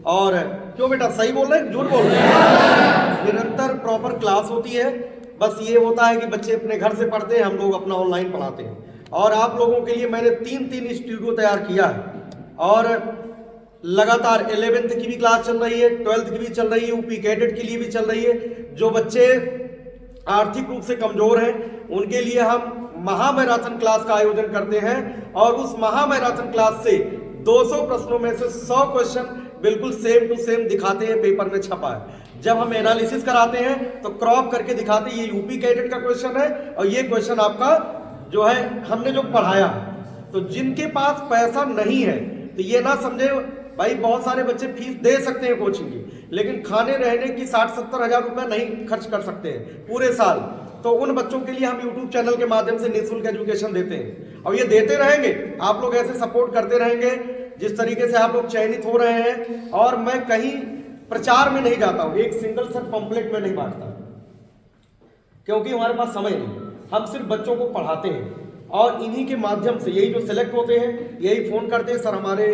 और क्यों बेटा, सही बोल रहे हैं झूठ बोल रहे हैं? निरंतर प्रॉपर क्लास होती है, बस ये होता है कि बच्चे अपने घर से पढ़ते हैं, हम लोग अपना ऑनलाइन पढ़ाते हैं। और आप लोगों के लिए मैंने 3 स्टूडियो तैयार किया है। और लगातार 11th की भी क्लास चल रही है, 12th की भी चल रही है, यूपी कैडेट के लिए भी चल रही है। जो बच्चे आर्थिक रूप से कमजोर हैं उनके लिए हम महामैराथन क्लास का आयोजन करते हैं और उस महामैराथन क्लास से 200 प्रश्नों में से 100 क्वेश्चन बिल्कुल सेम टू सेम दिखाते हैं, पेपर में छपा है। जब हम एनालिसिस कराते हैं तो क्रॉप करके दिखाते हैं ये यूपी कैडेट का क्वेश्चन है और ये क्वेश्चन आपका जो है हमने जो पढ़ाया। तो जिनके पास पैसा नहीं है तो ये ना समझे भाई, बहुत सारे बच्चे फीस दे सकते हैं कोचिंग की, लेकिन खाने रहने की 60-70 हज़ार रुपये नहीं खर्च कर सकते हैं पूरे साल। तो उन बच्चों के लिए हम यूट्यूब चैनल के माध्यम से निःशुल्क एजुकेशन देते हैं और ये देते रहेंगे। आप लोग ऐसे सपोर्ट करते रहेंगे जिस तरीके से आप लोग चयनित हो रहे हैं। और मैं कहीं प्रचार में नहीं जाता हूँ, एक सिंगल सर पंपलेट में नहीं बांटता, क्योंकि हमारे पास समय नहीं। हम सिर्फ बच्चों को पढ़ाते हैं और इन्हीं के माध्यम से यही जो सिलेक्ट होते हैं यही फ़ोन करते हैं, सर हमारे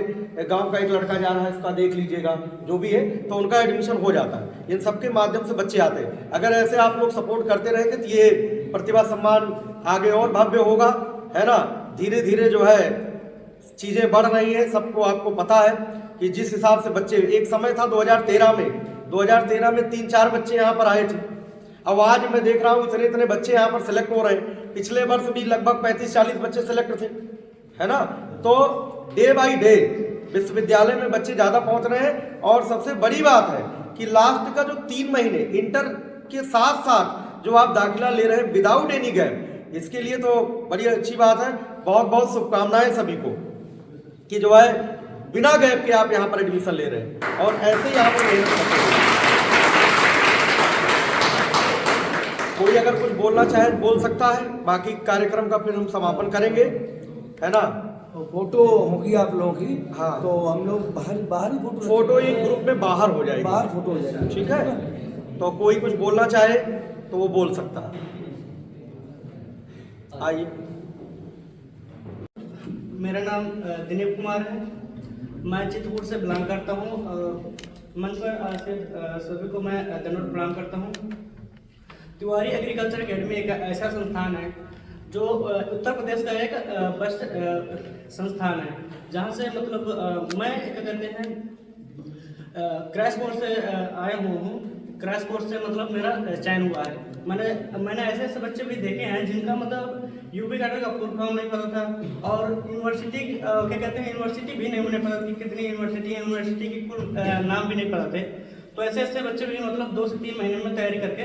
गांव का एक लड़का जा रहा है, इसका देख लीजिएगा, जो भी है, तो उनका एडमिशन हो जाता है। इन सबके माध्यम से बच्चे आते हैं। अगर ऐसे आप लोग सपोर्ट करते रहेंगे तो ये प्रतिभा सम्मान आगे और भव्य होगा, है ना। धीरे धीरे जो है चीज़ें बढ़ रही हैं, सबको आपको पता है कि जिस हिसाब से बच्चे, एक समय था 2013 में 3-4 बच्चे यहाँ पर आए थे। अब आज मैं देख रहा हूँ इतने बच्चे यहाँ पर सिलेक्ट हो रहे हैं। पिछले वर्ष भी लगभग 35-40 बच्चे सिलेक्ट थे, है ना। तो डे बाय डे विश्वविद्यालय में बच्चे ज़्यादा पहुँच रहे हैं। और सबसे बड़ी बात है कि लास्ट का जो 3 महीने इंटर के साथ साथ जो आप दाखिला ले रहे हैं विदाउट एनी गैप, इसके लिए तो बड़ी अच्छी बात है। बहुत बहुत शुभकामनाएं सभी को कि जो है बिना गैप के आप यहाँ पर एडमिशन ले रहे हैं और ऐसे ही आप मेहनत करते हैं। कोई अगर कुछ बोलना चाहे बोल सकता है, बाकी कार्यक्रम का फिर हम समापन करेंगे, है ना। फोटो होगी आप लोगों की, हाँ। तो हम लोग बाहर ही फोटो एक ग्रुप में बाहर हो जाएगी, बाहर फोटो हो जाएगी, ठीक है। तो कोई कुछ बोलना चाहे तो वो बोल सकता है। आइए। मेरा नाम दिलीप कुमार है, मैं चित्रकूट से बिलोंग करता हूँ। मंच पर से सभी को मैं धन्यवाद प्रणाम करता हूँ। तिवारी एग्रीकल्चर एकेडमी एक ऐसा संस्थान है जो उत्तर प्रदेश का एक बेस्ट संस्थान है, जहाँ से मतलब मैं क्या कहते हैं क्रैश कोर्स से आया हूँ। क्रैश कोर्स से मतलब मेरा चयन हुआ है। मैंने ऐसे बच्चे भी देखे हैं जिनका मतलब यूपी कैडर का फुल फॉर्म नहीं पता था और यूनिवर्सिटी क्या कहते हैं यूनिवर्सिटी भी नहीं उन्हें पता थी, कितनी यूनिवर्सिटी है, यूनिवर्सिटी की कुल नाम भी नहीं पता थे। तो ऐसे बच्चे भी मतलब 2 से 3 महीने में तैयारी करके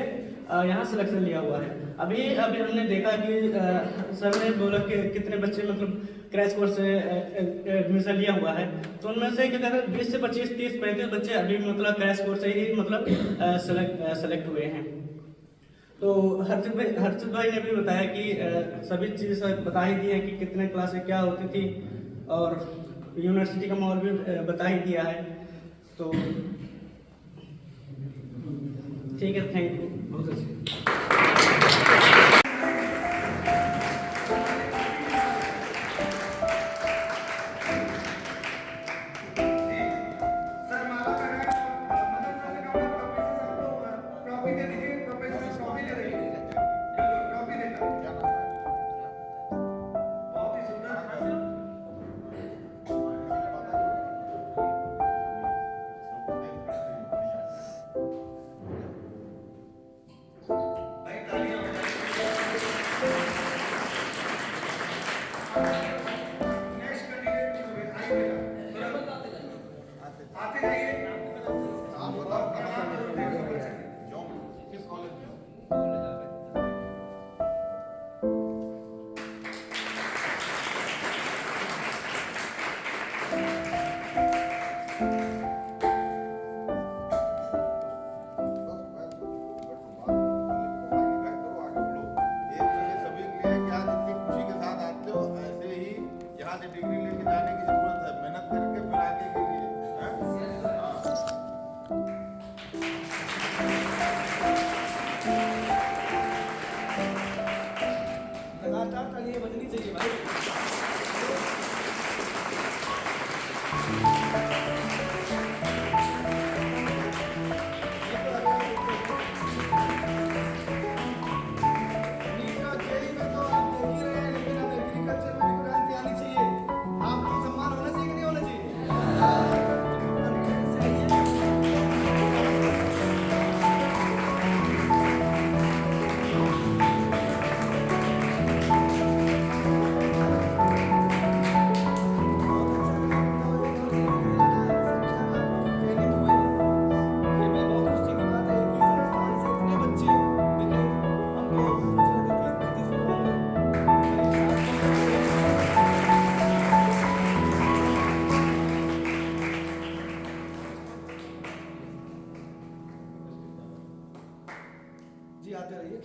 यहाँ सिलेक्शन लिया हुआ है। अभी हमने देखा कि सर ने बोला कि कितने बच्चे मतलब क्रैश कोर्स से एडमिशन लिया हुआ है, तो उनमें से क्या कहते हैं 20 से 25, 30, 35 बच्चे अभी मतलब क्रैश कोर्स से ही मतलब सेलेक्ट हुए हैं। तो हर्षित भाई ने भी बताया कि सभी चीज़ें बता ही दी हैं कि कितने क्लासें क्या होती थी और यूनिवर्सिटी का माहौल भी बता ही दिया है। तो ठीक है, थैंक यू। बहुत बजाते रहिए।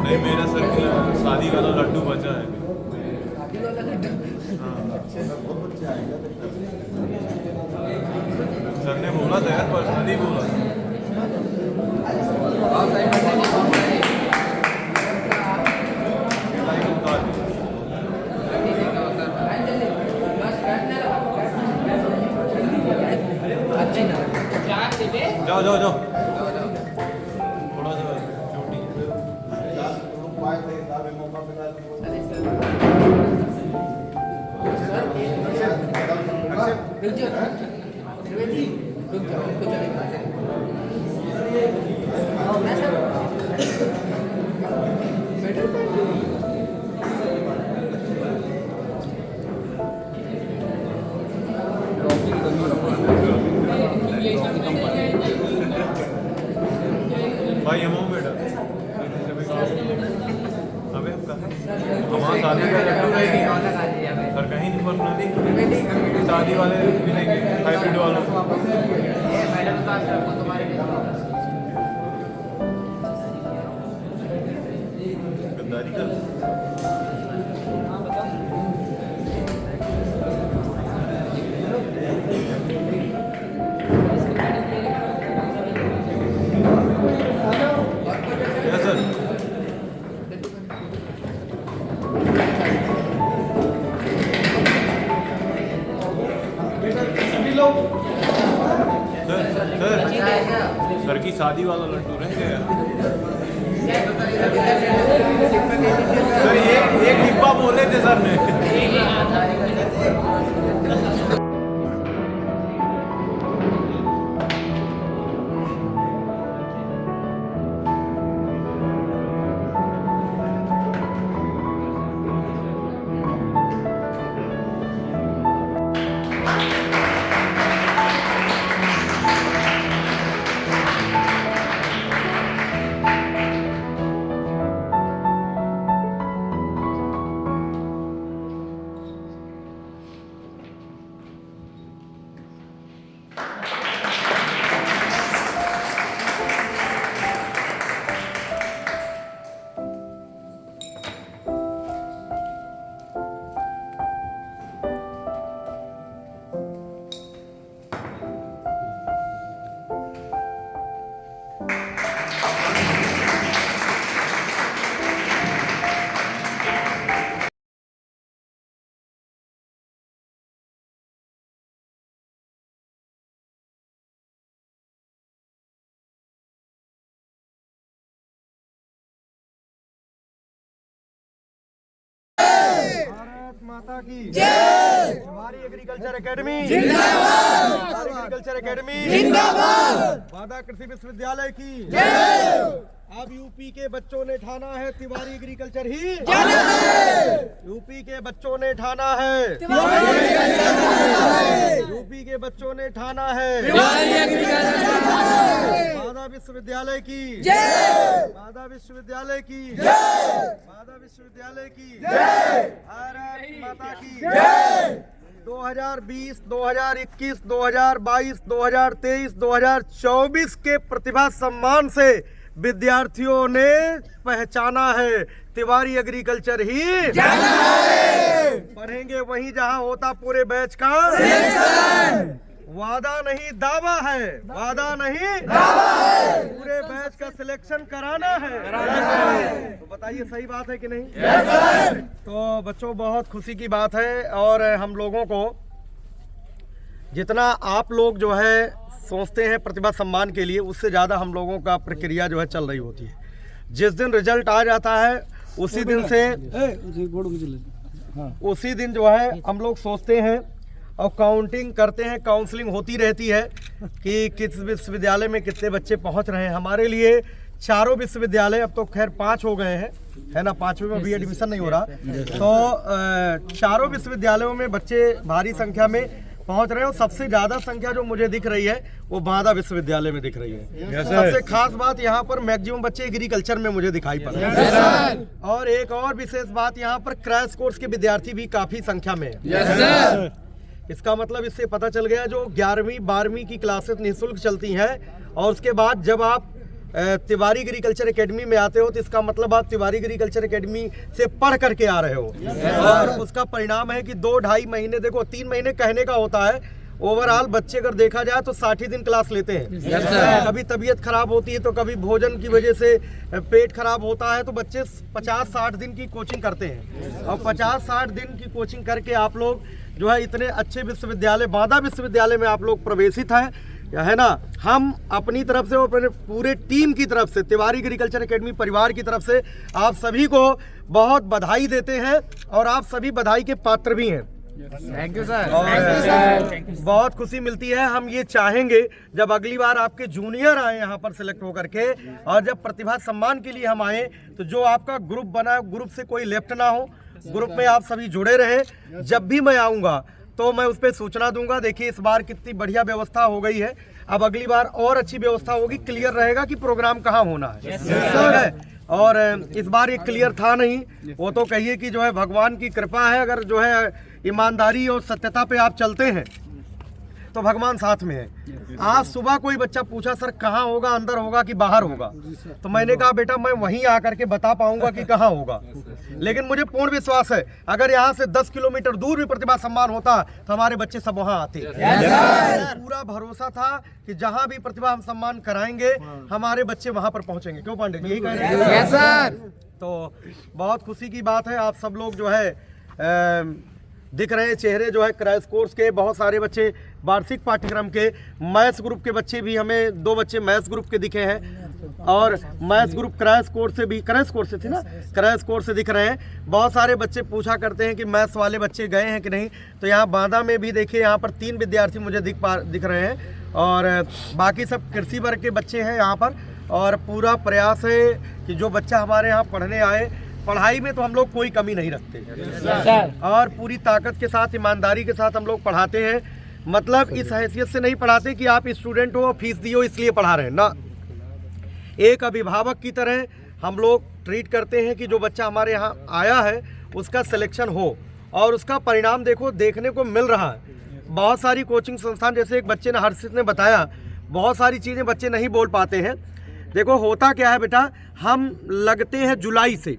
नहीं मेरा सर शादी वाला लड्डू बचा है। सर ने बोला था यार, पर्सनली बोला। जाओ जाओ जाओ, थोड़ा सा छोटी। भाई हम बेटा अबे हमारा शादी का लड्डू रहेगी सर, कहीं नहीं पर्सनली शादी वाले मिलेंगे हाइब्रिड वालों को। गद्दारी कर सर की शादी वाला लड्डू रहेंगे सर, एक डिब्बा बोले थे सर ने। माता की जय। हमारी एग्रीकल्चर एकेडमी जिंदाबाद। एग्रीकल्चर एकेडमी जिंदाबाद। वादा कृषि विश्वविद्यालय की जय। अब यूपी के बच्चों ने ठाना है तिवारी एग्रीकल्चर ही जाना है। यूपी के बच्चों ने ठाना है तिवारी एग्रीकल्चर जाना है। यूपी के बच्चों ने ठाना है तिवारी एग्रीकल्चर जाना है। वादा विश्वविद्यालय की जय। वादा विश्वविद्यालय की जय। वादा विश्वविद्यालय की जय। भारत माता की जय। 2020, 2021, 2022, 2023, 2024 के प्रतिभा सम्मान से विद्यार्थियों ने पहचाना है तिवारी एग्रीकल्चर ही जाना है। पढ़ेंगे वहीं जहां होता पूरे बैच का सिलेक्शन। वादा नहीं दावा है, वादा नहीं दावा है। पूरे बैच का सिलेक्शन कराना है। तो बताइए सही बात है कि नहीं? Yes sir. तो बच्चों बहुत खुशी की बात है और हम लोगों को जितना आप लोग जो है सोचते हैं प्रतिभा सम्मान के लिए, उससे ज़्यादा हम लोगों का प्रक्रिया जो है चल रही होती है। जिस दिन रिजल्ट आ जाता है उसी दिन से उसी दिन जो है हम लोग सोचते हैं और काउंटिंग करते हैं, काउंसलिंग होती रहती है कि किस विश्वविद्यालय में कितने बच्चे पहुंच रहे हैं। हमारे लिए चारों विश्वविद्यालय, अब तो खैर 5 हो गए हैं, है ना, 5वें में भी एडमिशन नहीं हो रहा, तो चारों विश्वविद्यालयों में बच्चे भारी संख्या में पहुंच रहे हैं। और सबसे ज्यादा संख्या जो मुझे दिख रही है वो बांदा विश्वविद्यालय में दिख रही है। सबसे खास बात यहाँ पर मैक्सिमम बच्चे एग्रीकल्चर में मुझे दिखाई पड़ रहे हैं। और एक और विशेष बात, यहाँ पर क्रैश कोर्स के विद्यार्थी भी काफी संख्या में है। इसका मतलब इससे पता चल गया जो 11वीं 12वीं की क्लासेस निःशुल्क चलती हैं और उसके बाद जब आप तिवारी एग्रीकल्चर एकेडमी में आते हो तो इसका मतलब आप तिवारी एग्रीकल्चर एकेडमी से पढ़ करके आ रहे हो। और उसका परिणाम है कि 2-2.5 महीने, देखो 3 महीने कहने का होता है, ओवरऑल बच्चे अगर देखा जाए तो 60 दिन क्लास लेते हैं। कभी तबीयत खराब होती है तो कभी भोजन की वजह से पेट खराब होता है, तो बच्चे 50-60 दिन की कोचिंग करते हैं। और 50-60 दिन की कोचिंग करके आप लोग जो है इतने अच्छे विश्वविद्यालय, बांदा विश्वविद्यालय में आप लोग प्रवेशित हैं, है ना। हम अपनी तरफ से और अपने पूरे टीम की तरफ से, तिवारी एग्रीकल्चर एकेडमी परिवार की तरफ से आप सभी को बहुत बधाई देते हैं और आप सभी बधाई के पात्र भी हैं। Thank you sir. और बहुत खुशी मिलती है। हम ये चाहेंगे जब अगली बार आपके जूनियर आए यहाँ पर सिलेक्ट होकर के, और जब प्रतिभा सम्मान के लिए हम आए, तो जो आपका ग्रुप बना, ग्रुप से कोई लेफ्ट ना हो, ग्रुप में आप सभी जुड़े रहे। जब भी मैं आऊँगा तो मैं उस पर सूचना दूंगा। देखिए इस बार कितनी बढ़िया व्यवस्था हो गई है, अब अगली बार और अच्छी व्यवस्था होगी, क्लियर रहेगा कि प्रोग्राम कहाँ होना है, ठीक है। और इस बार ये क्लियर था नहीं, वो तो कहिए कि जो है भगवान की कृपा है। अगर जो है ईमानदारी और सत्यता पे आप चलते हैं तो भगवान साथ में है। आज सुबह कोई बच्चा पूछा सर कहाँ होगा, अंदर होगा कि बाहर होगा, तो मैंने कहा बेटा मैं वहीं आकर के बता पाऊंगा कि कहाँ होगा। लेकिन मुझे पूर्ण विश्वास है अगर यहाँ से 10 किलोमीटर दूर भी प्रतिभा सम्मान होता तो हमारे बच्चे सब वहाँ आते। पूरा भरोसा था कि जहाँ भी प्रतिभा सम्मान कराएंगे हमारे बच्चे वहाँ पर पहुँचेंगे। क्यों पांडे जी, यही कह रहे हैं? सर। तो बहुत खुशी की बात है, आप सब लोग जो है दिख रहे हैं चेहरे जो है क्रैश कोर्स के। बहुत सारे बच्चे वार्षिक पाठ्यक्रम के, मैथ्स ग्रुप के बच्चे भी, हमें 2 बच्चे मैथ्स ग्रुप के दिखे हैं और मैथ्स ग्रुप क्रैश कोर्स से भी, क्रैश कोर्स से थे ना, क्रैश कोर्स से दिख रहे हैं। बहुत सारे बच्चे पूछा करते हैं कि मैथ्स वाले बच्चे गए हैं कि नहीं, तो यहाँ बांदा में भी देखिए यहाँ पर 3 विद्यार्थी मुझे दिख रहे हैं और बाकी सब कृषि वर्ग के बच्चे हैं यहाँ पर। और पूरा प्रयास है कि जो बच्चा हमारे यहाँ पढ़ने आए, पढ़ाई में तो हम लोग कोई कमी नहीं रखते और पूरी ताकत के साथ, ईमानदारी के साथ हम लोग पढ़ाते हैं। मतलब इस हैसियत से नहीं पढ़ाते कि आप स्टूडेंट हो, फीस दियो इसलिए पढ़ा रहे हैं ना। एक अभिभावक की तरह हम लोग ट्रीट करते हैं कि जो बच्चा हमारे यहाँ आया है उसका सिलेक्शन हो और उसका परिणाम देखो देखने को मिल रहा है। बहुत सारी कोचिंग संस्थान, जैसे एक बच्चे ने, हर्षित ने बताया, बहुत सारी चीज़ें बच्चे नहीं बोल पाते हैं। देखो होता क्या है बेटा, हम लगते हैं जुलाई से,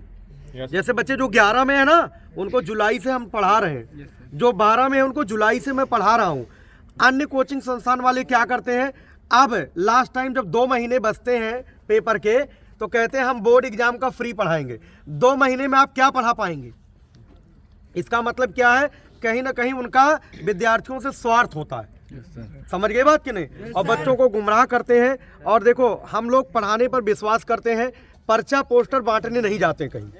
जैसे बच्चे जो 11 में है ना उनको जुलाई से हम पढ़ा रहे हैं, जो 12 में है उनको जुलाई से मैं पढ़ा रहा हूँ। अन्य कोचिंग संस्थान वाले क्या करते हैं, अब लास्ट टाइम जब 2 महीने बचते हैं पेपर के तो कहते हैं हम बोर्ड एग्जाम का फ्री पढ़ाएंगे। 2 महीने में आप क्या पढ़ा पाएंगे? इसका मतलब क्या है, कहीं ना कहीं उनका विद्यार्थियों से स्वार्थ होता है। समझ गए बात कि नहीं? और बच्चों को गुमराह करते हैं। और देखो हम लोग पढ़ाने पर विश्वास करते हैं, पर्चा पोस्टर बांटने नहीं जाते कहीं।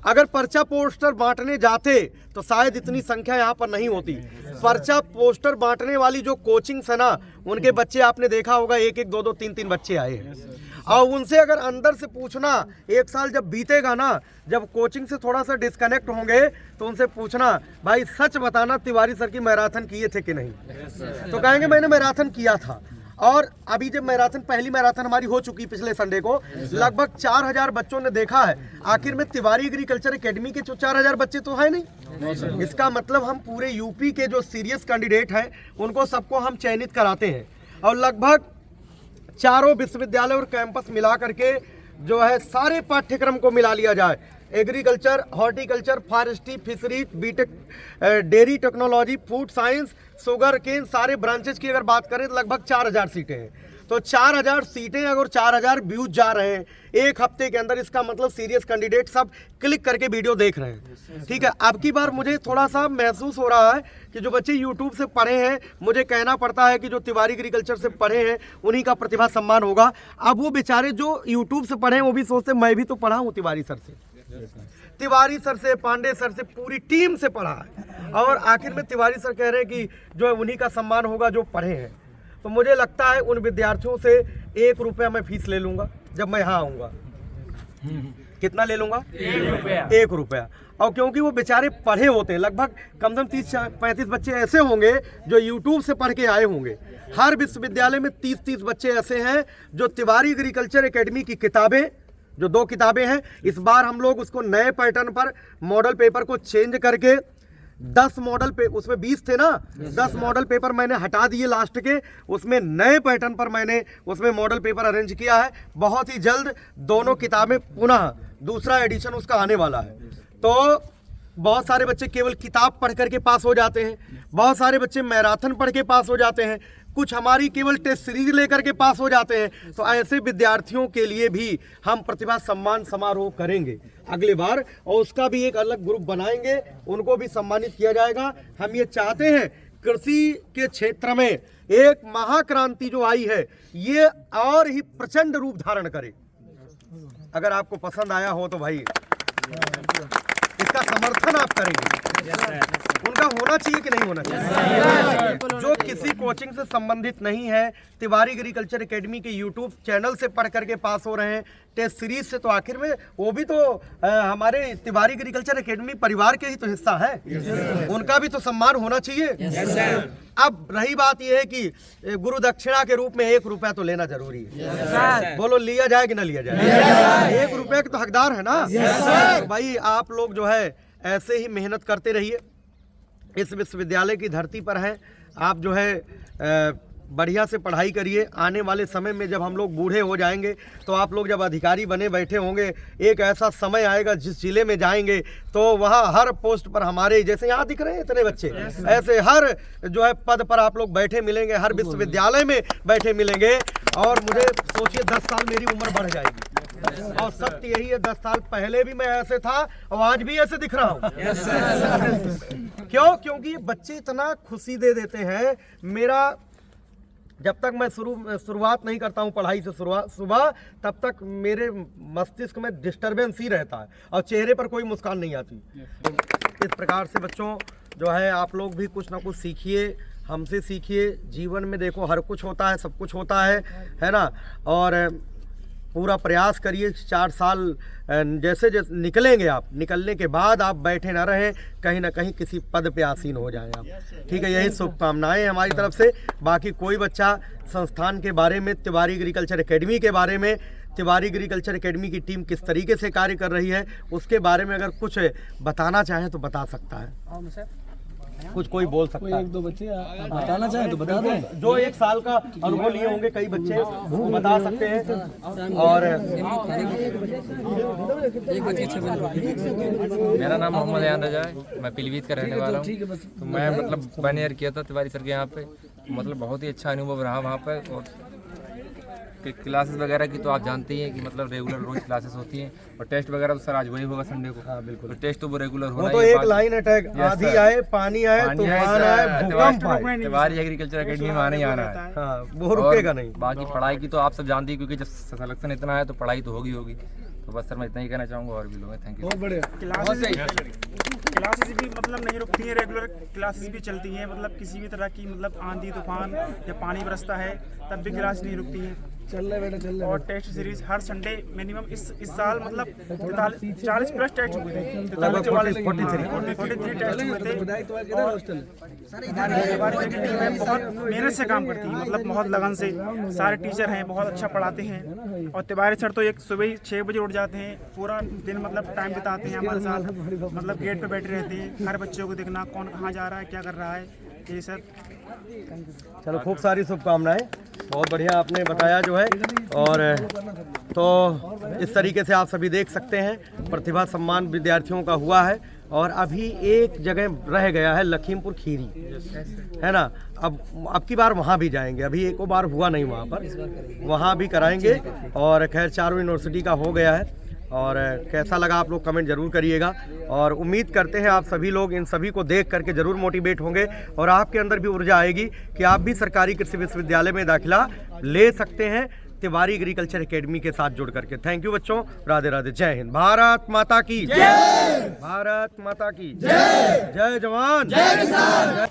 अगर पर्चा पोस्टर बांटने जाते तो शायद इतनी संख्या यहाँ पर नहीं होती। पर्चा पोस्टर बांटने वाली जो कोचिंग्स है ना, उनके बच्चे आपने देखा होगा, एक एक दो दो तीन तीन बच्चे आए हैं। और उनसे अगर अंदर से पूछना, एक साल जब बीतेगा ना, जब कोचिंग से थोड़ा सा डिस्कनेक्ट होंगे, तो उनसे पूछना, भाई सच बताना तिवारी सर की मैराथन किए थे कि नहीं, तो कहेंगे मैंने मैराथन किया था। और अभी जब मैराथन, पहली मैराथन हमारी हो चुकी पिछले संडे को, लगभग 4000 बच्चों ने देखा है। आखिर में तिवारी एग्रीकल्चर एकेडमी के जो 4000 बच्चे तो है नहीं। इसका मतलब हम पूरे यूपी के जो सीरियस कैंडिडेट हैं उनको सबको हम चयनित कराते हैं, और लगभग चारों विश्वविद्यालय और कैंपस मिला करके जो है सारे पाठ्यक्रम को मिला लिया जाए, agriculture, horticulture, forestry, fisheries, BTech, dairy technology, food science, sugar cane, सारे ब्रांचेज की अगर बात करें तो लगभग 4000 सीटें हैं। तो 4000 सीटें अगर 4000 व्यूज जा रहे हैं एक हफ्ते के अंदर, इसका मतलब सीरियस कैंडिडेट सब क्लिक करके वीडियो देख रहे हैं। ठीक है, अब की बार मुझे थोड़ा सा महसूस हो रहा है कि जो बच्चे यूट्यूब से पढ़े हैं, मुझे कहना पड़ता है कि जो तिवारी एग्रीकल्चर से पढ़े हैं उन्हीं का प्रतिभा सम्मान होगा। अब वो बेचारे जो यूट्यूब से पढ़े हैं वो भी सोचते मैं भी तो पढ़ा हूँ तिवारी सर से, तिवारी सर से, पांडे सर से, पूरी टीम से पढ़ा है, और आखिर में तिवारी सर कह रहे हैं कि जो है उन्हीं का सम्मान होगा जो पढ़े हैं। तो मुझे लगता है उन विद्यार्थियों से 1 रुपया मैं फीस ले लूँगा जब मैं यहाँ आऊँगा। कितना ले लूँगा? 1 रुपया। और क्योंकि वो बेचारे पढ़े होते हैं, लगभग कम से कम 30-35 बच्चे ऐसे होंगे जो यूट्यूब से पढ़ के आए होंगे। हर विश्वविद्यालय में 30-30 बच्चे ऐसे हैं जो तिवारी एग्रीकल्चर एकेडमी की किताबें, जो 2 किताबें हैं, इस बार हम लोग उसको नए पैटर्न पर मॉडल पेपर को चेंज करके 10 मॉडल पे, उसमें 20 थे ना, 10 मॉडल पेपर मैंने हटा दिए लास्ट के, उसमें नए पैटर्न पर मैंने उसमें मॉडल पेपर अरेंज किया है। बहुत ही जल्द दोनों किताबें पुनः दूसरा एडिशन उसका आने वाला है। तो बहुत सारे बच्चे केवल किताब पढ़ करके पास हो जाते हैं, बहुत सारे बच्चे मैराथन पढ़ के पास हो जाते हैं, कुछ हमारी केवल टेस्ट सीरीज लेकर के पास हो जाते हैं। तो ऐसे विद्यार्थियों के लिए भी हम प्रतिभा सम्मान समारोह करेंगे अगले बार, और उसका भी एक अलग ग्रुप बनाएंगे, उनको भी सम्मानित किया जाएगा। हम ये चाहते हैं कृषि के क्षेत्र में एक महाक्रांति जो आई है ये और ही प्रचंड रूप धारण करे। अगर आपको पसंद आया हो तो भाई इसका समर्थन आप करेंगे। उनका होना चाहिए कि नहीं होना चाहिए? जो किसी कोचिंग से संबंधित नहीं है, तिवारी एग्रीकल्चर एकेडमी के यूट्यूब चैनल से पढ़ करके पास हो रहे हैं, टेस्ट सीरीज से, तो आखिर में वो भी तो हमारे तिवारी एग्रीकल्चर एकेडमी परिवार के ही तो हिस्सा है, उनका भी तो सम्मान होना चाहिए। अब रही बात यह है कि गुरु दक्षिणा के रूप में 1 रुपया तो लेना जरूरी है। बोलो लिया जाए कि ना लिया जाए? 1 रुपये के तो हकदार है ना। तो भाई आप लोग जो है ऐसे ही मेहनत करते रहिए, इस विश्वविद्यालय की धरती पर हैं आप, जो है बढ़िया से पढ़ाई करिए। आने वाले समय में जब हम लोग बूढ़े हो जाएंगे तो आप लोग जब अधिकारी बने बैठे होंगे, एक ऐसा समय आएगा जिस जिले में जाएंगे तो वहाँ हर पोस्ट पर हमारे जैसे यहाँ दिख रहे हैं इतने बच्चे, ऐसे हर जो है पद पर आप लोग बैठे मिलेंगे, हर विश्वविद्यालय में बैठे मिलेंगे। और मुझे सोचिए 10 साल मेरी उम्र बढ़ जाएगी, और सत्य यही है 10 साल पहले भी मैं ऐसे था और आज भी ऐसे दिख रहा हूँ। क्यों? क्योंकि ये बच्चे इतना खुशी दे देते हैं। मेरा जब तक मैं शुरुआत नहीं करता हूँ पढ़ाई से सुबह, तब तक मेरे मस्तिष्क में डिस्टर्बेंस ही रहता है और चेहरे पर कोई मुस्कान नहीं आती। इस प्रकार से बच्चों जो है आप लोग भी कुछ ना कुछ सीखिए, हमसे सीखिए। जीवन में देखो हर कुछ होता है, सब कुछ होता है ना। और पूरा प्रयास करिए। 4 साल जैसे जैसे निकलेंगे आप, निकलने के बाद आप बैठे ना रहें, कहीं ना कहीं किसी पद पे आसीन हो जाएं आप। ठीक है, यही शुभकामनाएं हमारी तरफ से। बाकी कोई बच्चा संस्थान के बारे में, तिवारी एग्रीकल्चर एकेडमी के बारे में, तिवारी एग्रीकल्चर एकेडमी की टीम किस तरीके से कार्य कर रही है उसके बारे में अगर कुछ बताना चाहें तो बता सकता है। कुछ कोई बोल सकता है? 1-2 बच्चे बताना चाहें तो बता दें। जो 1 साल का अनुभव लिए होंगे कई बच्चे, वो बता सकते हैं। और मेरा नाम मोहम्मद अयान रजा है, मैं पीलीभीत का रहने वाला हूँ। तो मैं मतलब 1 ईयर किया था तिवारी सर के यहाँ पे, मतलब बहुत ही अच्छा अनुभव रहा वहाँ पर। और क्लासेस वगैरह की तो आप जानते ही हैं कि मतलब रेगुलर रोज क्लासेस होती हैं, और टेस्ट वगैरह तो सर आज वही होगा संडे को। हाँ बिल्कुल, तो टेस्ट तो वो रेगुलर होना तो एक लाइन अटैक, आंधी आए, पानी आए, तूफान आए, भूकंप आए, तिवारी एग्रीकल्चर एकेडमी में आने ही आना है। हाँ, वो रुकेगा नहीं। बाकी पढ़ाई की तो आप सब जानते हैं, क्योंकि जब सिलेक्शन इतना है तो पढ़ाई तो होगी। तो बस सर मैं इतना ही कहना चाहूँगा और भी लोग हैं। Thank you. बहुत बढ़िया। क्लासेस भी मतलब नहीं रुकती हैं, रेगुलर क्लासेस भी चलती हैं, मतलब किसी भी तरह की मतलब आंधी तूफान या पानी बरसता है तब भी क्लास नहीं रुकती है। चल रहे बेटा, चल रहे। और टेस्ट सीरीज हर संडे मिनिमम इस साल मतलब 40 प्लस टेस्ट हुए थे, 43 टेस्ट हुए थे। हमारी जगह टीम बहुत मेहनत से काम करती है, मतलब बहुत लगन से। सारे टीचर हैं, बहुत अच्छा पढ़ाते हैं। और तिवारी सर तो एक सुबह 6 बजे उठ जाते हैं, पूरा दिन मतलब टाइम बिताते हैं हमारे साथ, मतलब गेट पे बैठे रहते हैं, हर बच्चों को देखना कौन कहाँ जा रहा है, क्या कर रहा है, ये सर। चलो खूब सारी शुभकामनाएं, बहुत बढ़िया आपने बताया जो है। और तो इस तरीके से आप सभी देख सकते हैं प्रतिभा सम्मान विद्यार्थियों का हुआ है। और अभी एक जगह रह गया है लखीमपुर खीरी, है ना। अब की बार वहाँ भी जाएंगे, अभी एक बार हुआ नहीं वहाँ पर, वहाँ भी कराएंगे। और खैर चारों यूनिवर्सिटी का हो गया है। और कैसा लगा आप लोग कमेंट जरूर करिएगा। और उम्मीद करते हैं आप सभी लोग इन सभी को देख करके जरूर मोटिवेट होंगे और आपके अंदर भी ऊर्जा आएगी कि आप भी सरकारी कृषि विश्वविद्यालय में दाखिला ले सकते हैं तिवारी एग्रीकल्चर एकेडमी के साथ जुड़ करके। थैंक यू बच्चों, राधे राधे, जय हिंद, भारत माता की जय, भारत माता की जय, जय जवान जय किसान,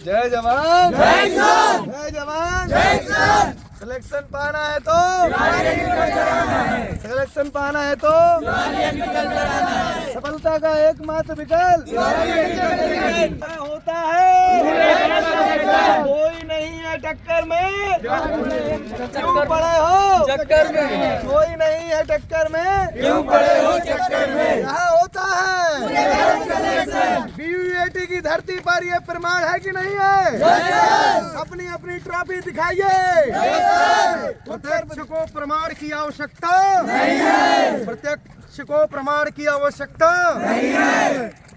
जय जवान जय किसान, जय जवान जय किसान। सिलेक्शन पाना है तो सिलेक्शन पाना है तो सफलता का एकमात्र विकल्प होता है। कोई नहीं है टक्कर में, क्यों पड़े हो चक्कर में, कोई नहीं है टक्कर में, क्यों पड़े हो चक्कर में। यहाँ होता है BUET की धरती पर ये प्रमाण है कि नहीं है। अपनी अपनी ट्रॉफी दिखाइए। प्रत्यक्ष को प्रमाण की आवश्यकता नहीं है, प्रत्यक्ष को प्रमाण की आवश्यकता नहीं है।